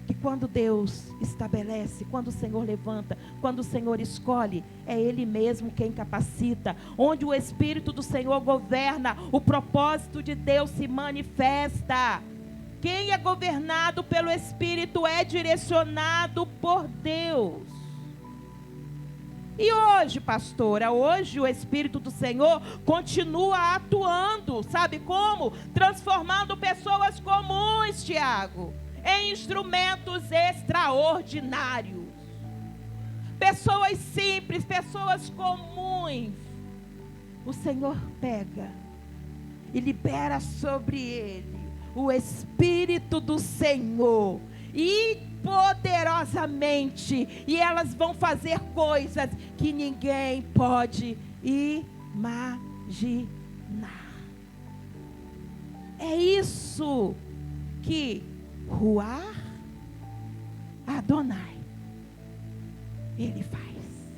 que quando Deus estabelece, quando o Senhor levanta, quando o Senhor escolhe, é Ele mesmo quem capacita. Onde o Espírito do Senhor governa, o propósito de Deus se manifesta. Quem é governado pelo Espírito é direcionado por Deus. E hoje, pastora, hoje o Espírito do Senhor continua atuando, sabe como? Transformando pessoas comuns, Tiago, em instrumentos extraordinários. Pessoas simples, pessoas comuns. O Senhor pega e libera sobre ele o Espírito do Senhor, e poderosamente, e elas vão fazer coisas que ninguém pode imaginar. É isso que Ruach Adonai Ele faz.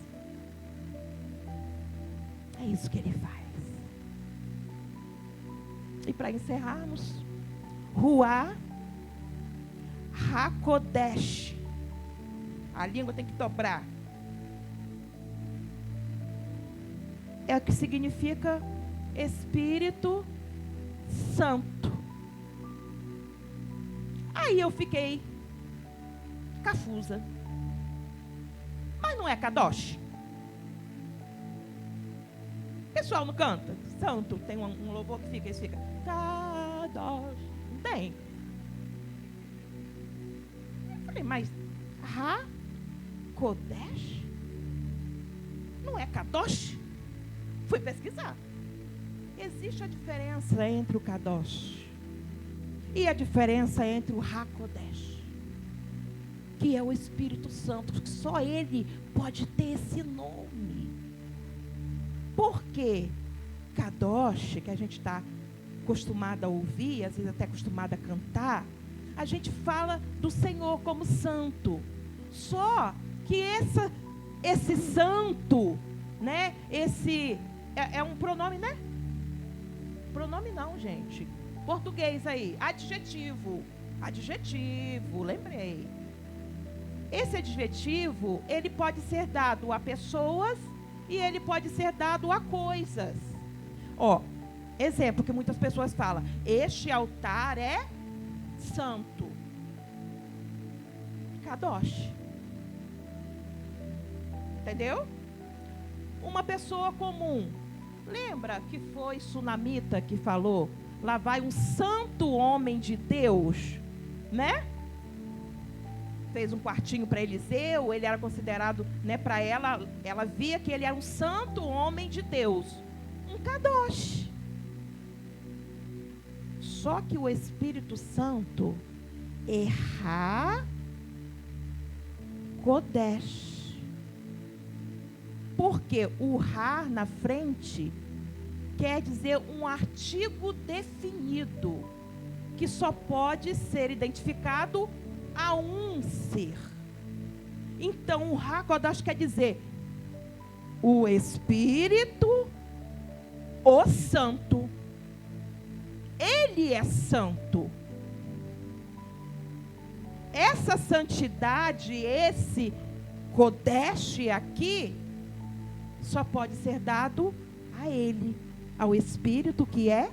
É isso que Ele faz. E para encerrarmos, Ruach HaKodesh. A língua tem que dobrar. É o que significa Espírito Santo. Aí eu fiquei cafusa. Mas não é Kadosh? Pessoal não canta? Santo. Tem um louvor que fica, eles ficam Kadosh. Não tem. Eu falei, mas HaKodesh? Não é Kadosh? Fui pesquisar. Existe a diferença entre o Kadosh e a diferença entre o HaKodesh, que é o Espírito Santo, que só Ele pode ter esse nome. Por quê? Kadosh, que a gente está acostumado a ouvir, às vezes até acostumado a cantar, a gente fala do Senhor como santo. Só que esse santo, né? Esse é um pronome, né? Pronome não, gente. Português aí, adjetivo, lembrei. Esse adjetivo, ele pode ser dado a pessoas e ele pode ser dado a coisas. Exemplo que muitas pessoas falam, este altar é santo? Kadosh. Entendeu? Uma pessoa comum. Lembra que foi Sunamita que falou? Lá vai um santo homem de Deus, né? Fez um quartinho para Eliseu, ele era considerado, né, para ela via que ele era um santo homem de Deus, um Kadosh. Só que o Espírito Santo é Ha-Kodesh. Porque o Ra na frente quer dizer um artigo definido, que só pode ser identificado a um ser. Então, o Ha-Kodesh quer dizer o Espírito, o Santo. Ele é santo. Essa santidade, esse Kodesh aqui, só pode ser dado a Ele, ao Espírito que é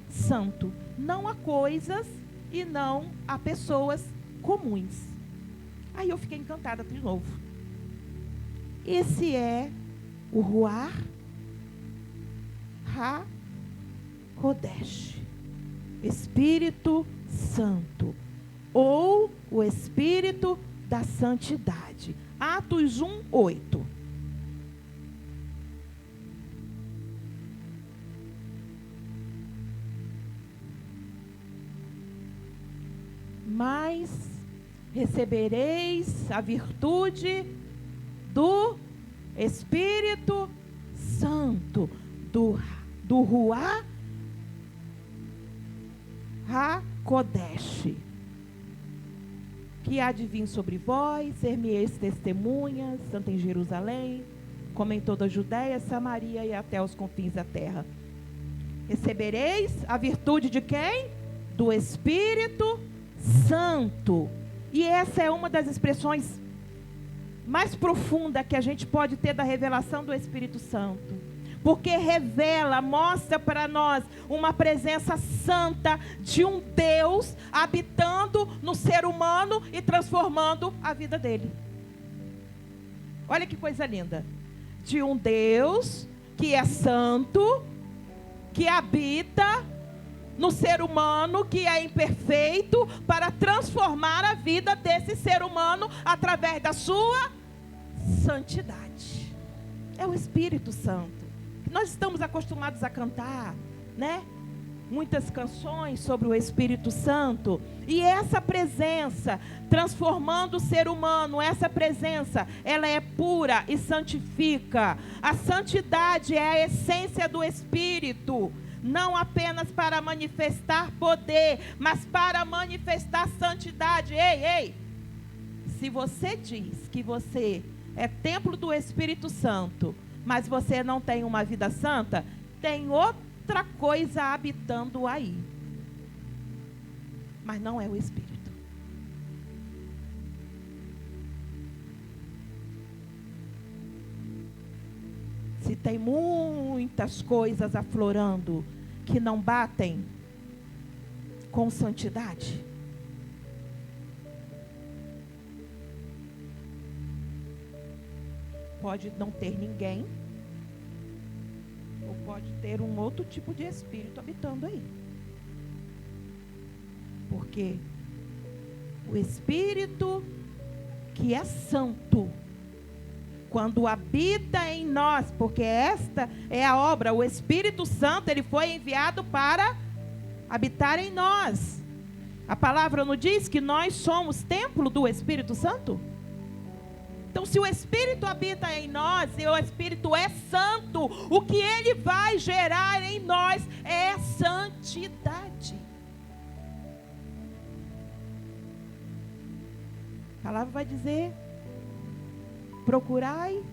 santo. Não a coisas e não a pessoas comuns. Aí eu fiquei encantada de novo. Esse é o Ruach HaKodesh, Espírito Santo, ou o Espírito da Santidade. Atos 1:8. Mas recebereis a virtude do Espírito Santo, do Ruach HaKodesh, que há de vir sobre vós, ser-me-eis testemunhas, tanto em Jerusalém, como em toda a Judéia, Samaria e até os confins da terra. Recebereis a virtude de quem? Do Espírito Santo. E essa é uma das expressões mais profundas que a gente pode ter da revelação do Espírito Santo. Porque revela, mostra para nós uma presença santa de um Deus habitando no ser humano e transformando a vida dele. Olha que coisa linda. De um Deus que é santo, que habita no ser humano, que é imperfeito, para transformar a vida desse ser humano através da sua santidade. É o Espírito Santo. Nós estamos acostumados a cantar, né? Muitas canções sobre o Espírito Santo. E essa presença, transformando o ser humano, essa presença, ela é pura e santifica. A santidade é a essência do Espírito. Não apenas para manifestar poder, mas para manifestar santidade. Ei! Se você diz que você é templo do Espírito Santo, mas você não tem uma vida santa, tem outra coisa habitando aí. Mas não é o Espírito. Se tem muitas coisas aflorando que não batem com santidade, pode não ter ninguém, ou pode ter um outro tipo de espírito habitando aí. Porque o Espírito que é santo, quando habita em nós, porque esta é a obra, o Espírito Santo, ele foi enviado para habitar em nós. A palavra não diz que nós somos templo do Espírito Santo? Então, se o Espírito habita em nós e o Espírito é santo, o que ele vai gerar em nós é santidade. A palavra vai dizer: procurai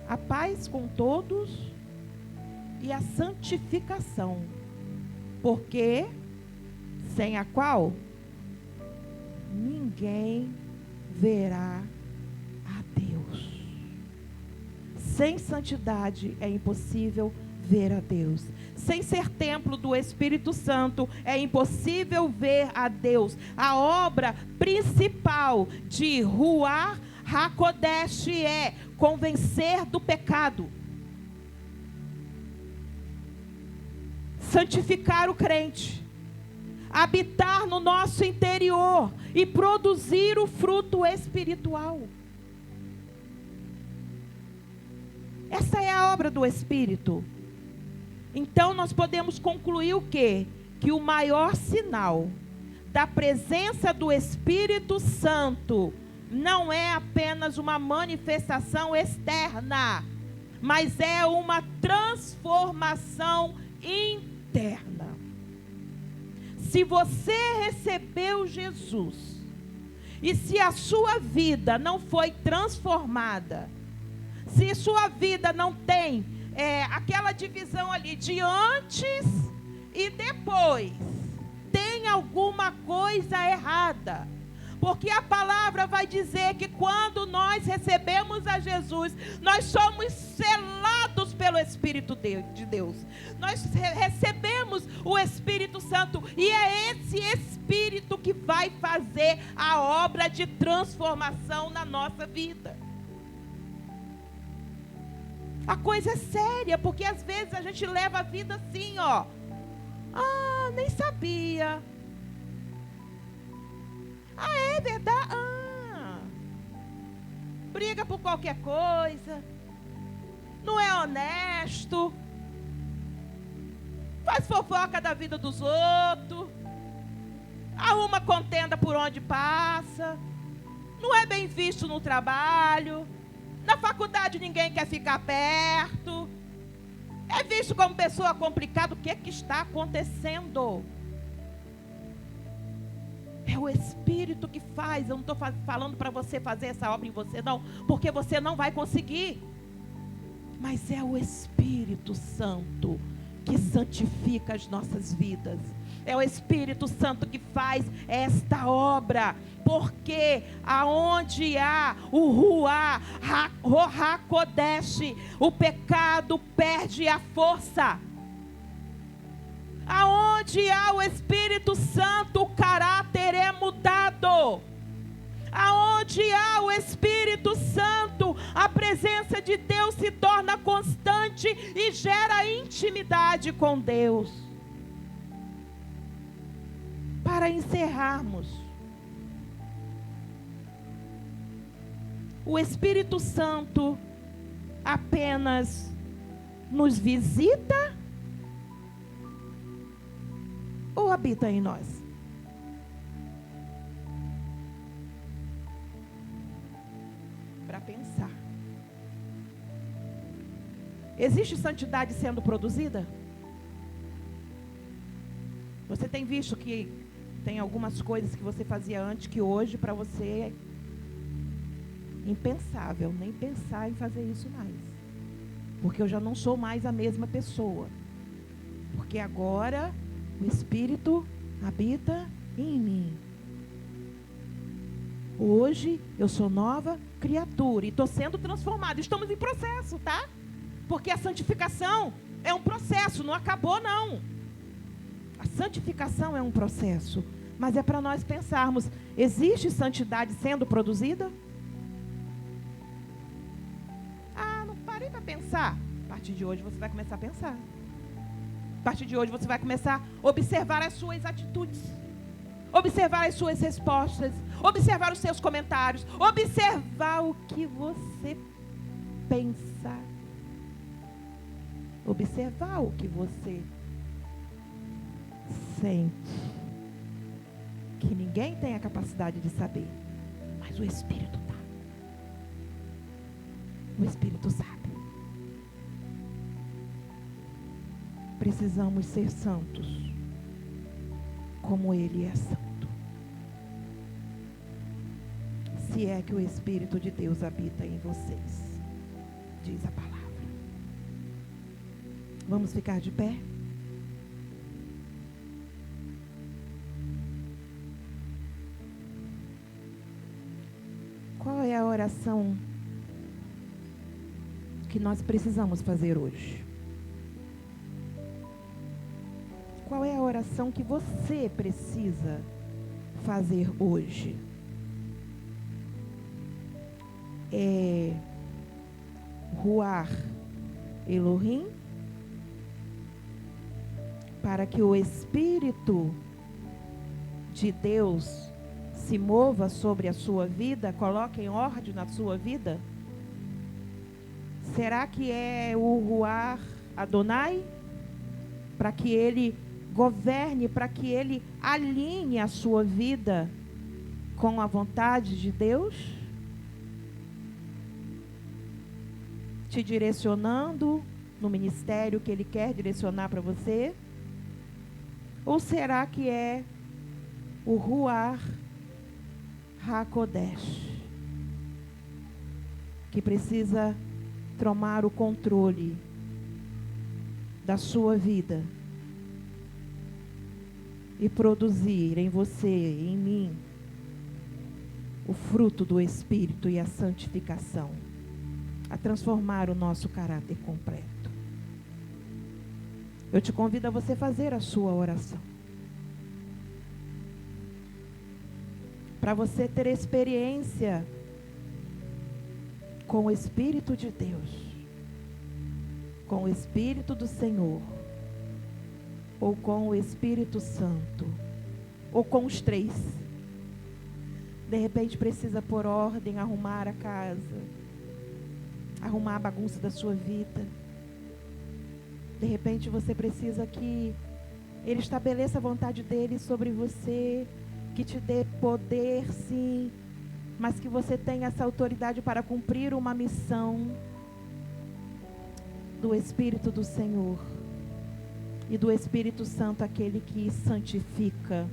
a paz com todos e a santificação, porque sem a qual ninguém verá a Deus. Sem santidade é impossível ver a Deus. sem ser templo do Espírito Santo, é impossível ver a Deus. A obra principal de Ruach HaKodesh é convencer do pecado, santificar o crente, habitar no nosso interior e produzir o fruto espiritual. Essa é a obra do Espírito. Então nós podemos concluir o quê? Que o maior sinal da presença do Espírito Santo não é apenas uma manifestação externa, mas é uma transformação interna. Se você recebeu Jesus, e se a sua vida não foi transformada, se sua vida não tem aquela divisão ali de antes e depois, tem alguma coisa errada. Porque a palavra vai dizer que quando nós recebemos a Jesus, nós somos selados pelo Espírito de Deus. Nós recebemos o Espírito Santo e é esse Espírito que vai fazer a obra de transformação na nossa vida. A coisa é séria, porque às vezes a gente leva a vida assim, ó. Ah, nem sabia. Ah, é verdade? Ah. Briga por qualquer coisa. Não é honesto. Faz fofoca da vida dos outros. Arruma contenda por onde passa. Não é bem visto no trabalho. Na faculdade ninguém quer ficar perto. É visto como pessoa complicada. O que é que está acontecendo? É o Espírito que faz. Eu não estou falando para você fazer essa obra em você, não. Porque você não vai conseguir. Mas é o Espírito Santo que santifica as nossas vidas. É o Espírito Santo que faz esta obra. Porque aonde há o Ruach HaKodesh, o pecado perde a força. Aonde há o Espírito Santo, o caráter é mudado. Aonde há o Espírito Santo, a presença de Deus se torna constante e gera intimidade com Deus. Para encerrarmos, o Espírito Santo apenas nos visita ou habita em nós? Para pensar. Existe santidade sendo produzida? Você tem visto que tem algumas coisas que você fazia antes que hoje para você é impensável, nem pensar em fazer isso mais. Porque eu já não sou mais a mesma pessoa. Porque agora o Espírito habita em mim. Hoje eu sou nova criatura e estou sendo transformada. Estamos em processo, tá? Porque a santificação é um processo, não acabou não. A santificação é um processo, mas é para nós pensarmos, existe santidade sendo produzida? Ah, não parei para pensar. A partir de hoje você vai começar a pensar. A partir de hoje você vai começar a observar as suas atitudes, observar as suas respostas, observar os seus comentários, observar o que você pensa, observar o que você sente, que ninguém tem a capacidade de saber, mas o Espírito tá. O Espírito sabe. Precisamos ser santos, como Ele é santo. Se é que o Espírito de Deus habita em vocês, diz a palavra. Vamos ficar de pé? Qual é a oração que nós precisamos fazer hoje? oração que você precisa fazer hoje? É Ruach Elohim, para que o Espírito de Deus se mova sobre a sua vida, coloque em ordem na sua vida? Será que é o Ruach Adonai? Para que ele governe, para que ele alinhe a sua vida com a vontade de Deus? Te direcionando no ministério que ele quer direcionar para você? Ou será que é o Ruach HaKodesh, que precisa tomar o controle da sua vida e produzir em você, em mim, o fruto do Espírito e a santificação, a transformar o nosso caráter completo? Eu te convido a você fazer a sua oração, para você ter experiência com o Espírito de Deus, com o Espírito do Senhor, ou com o Espírito Santo, ou com os três. De repente precisa pôr ordem, arrumar a casa, arrumar a bagunça da sua vida. De repente você precisa que Ele estabeleça a vontade dEle sobre você, que te dê poder, sim, mas que você tenha essa autoridade para cumprir uma missão do Espírito do Senhor e do Espírito Santo, aquele que santifica,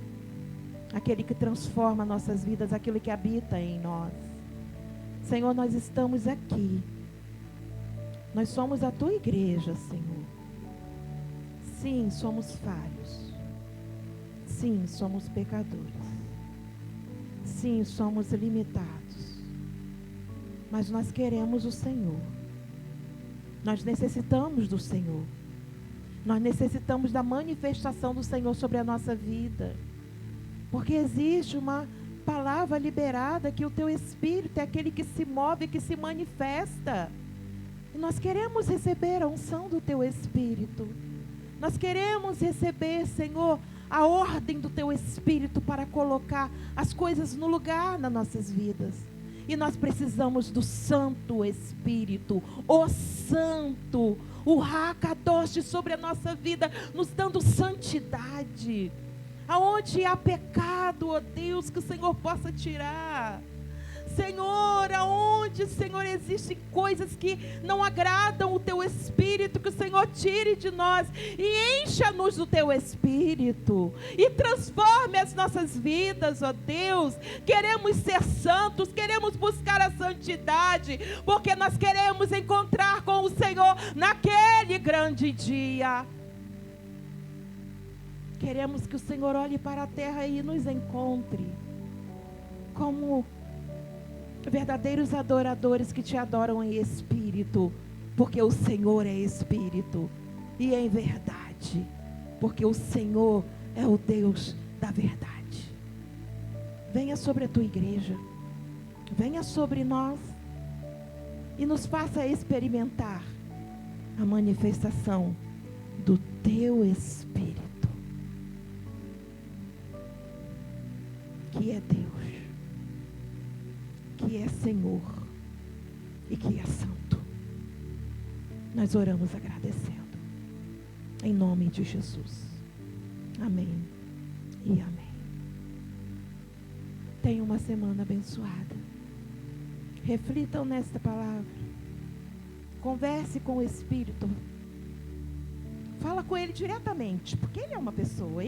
aquele que transforma nossas vidas, aquele que habita em nós. Senhor, nós estamos aqui, nós somos a tua igreja, Senhor. Sim, somos falhos. Sim, somos pecadores. Sim, somos limitados. Mas nós queremos o Senhor. Nós necessitamos do Senhor. Nós necessitamos da manifestação do Senhor sobre a nossa vida. Porque existe uma palavra liberada que o teu Espírito é aquele que se move, que se manifesta. E nós queremos receber a unção do teu Espírito. Nós queremos receber, Senhor, a ordem do teu Espírito para colocar as coisas no lugar nas nossas vidas. E nós precisamos do Santo Espírito, o Santo, o Hakadosh sobre a nossa vida, nos dando santidade. Aonde há pecado, ó Deus, que o Senhor possa tirar. Senhor, aonde, Senhor, existem coisas que não agradam o teu Espírito, que o Senhor tire de nós e encha-nos do teu Espírito e transforme as nossas vidas, ó Deus. Queremos ser santos, queremos buscar a santidade, porque nós queremos encontrar com o Senhor naquele grande dia. Queremos que o Senhor olhe para a terra e nos encontre como verdadeiros adoradores que te adoram em espírito, porque o Senhor é espírito, e em verdade, porque o Senhor é o Deus da verdade. Venha sobre a tua igreja, venha sobre nós e nos faça experimentar a manifestação do teu Espírito, que é Deus, que é Senhor e que é Santo. Nós oramos agradecendo, em nome de Jesus. Amém e amém. Tenha uma semana abençoada. Reflitam nesta palavra. Converse com o Espírito. Fala com Ele diretamente, porque Ele é uma pessoa.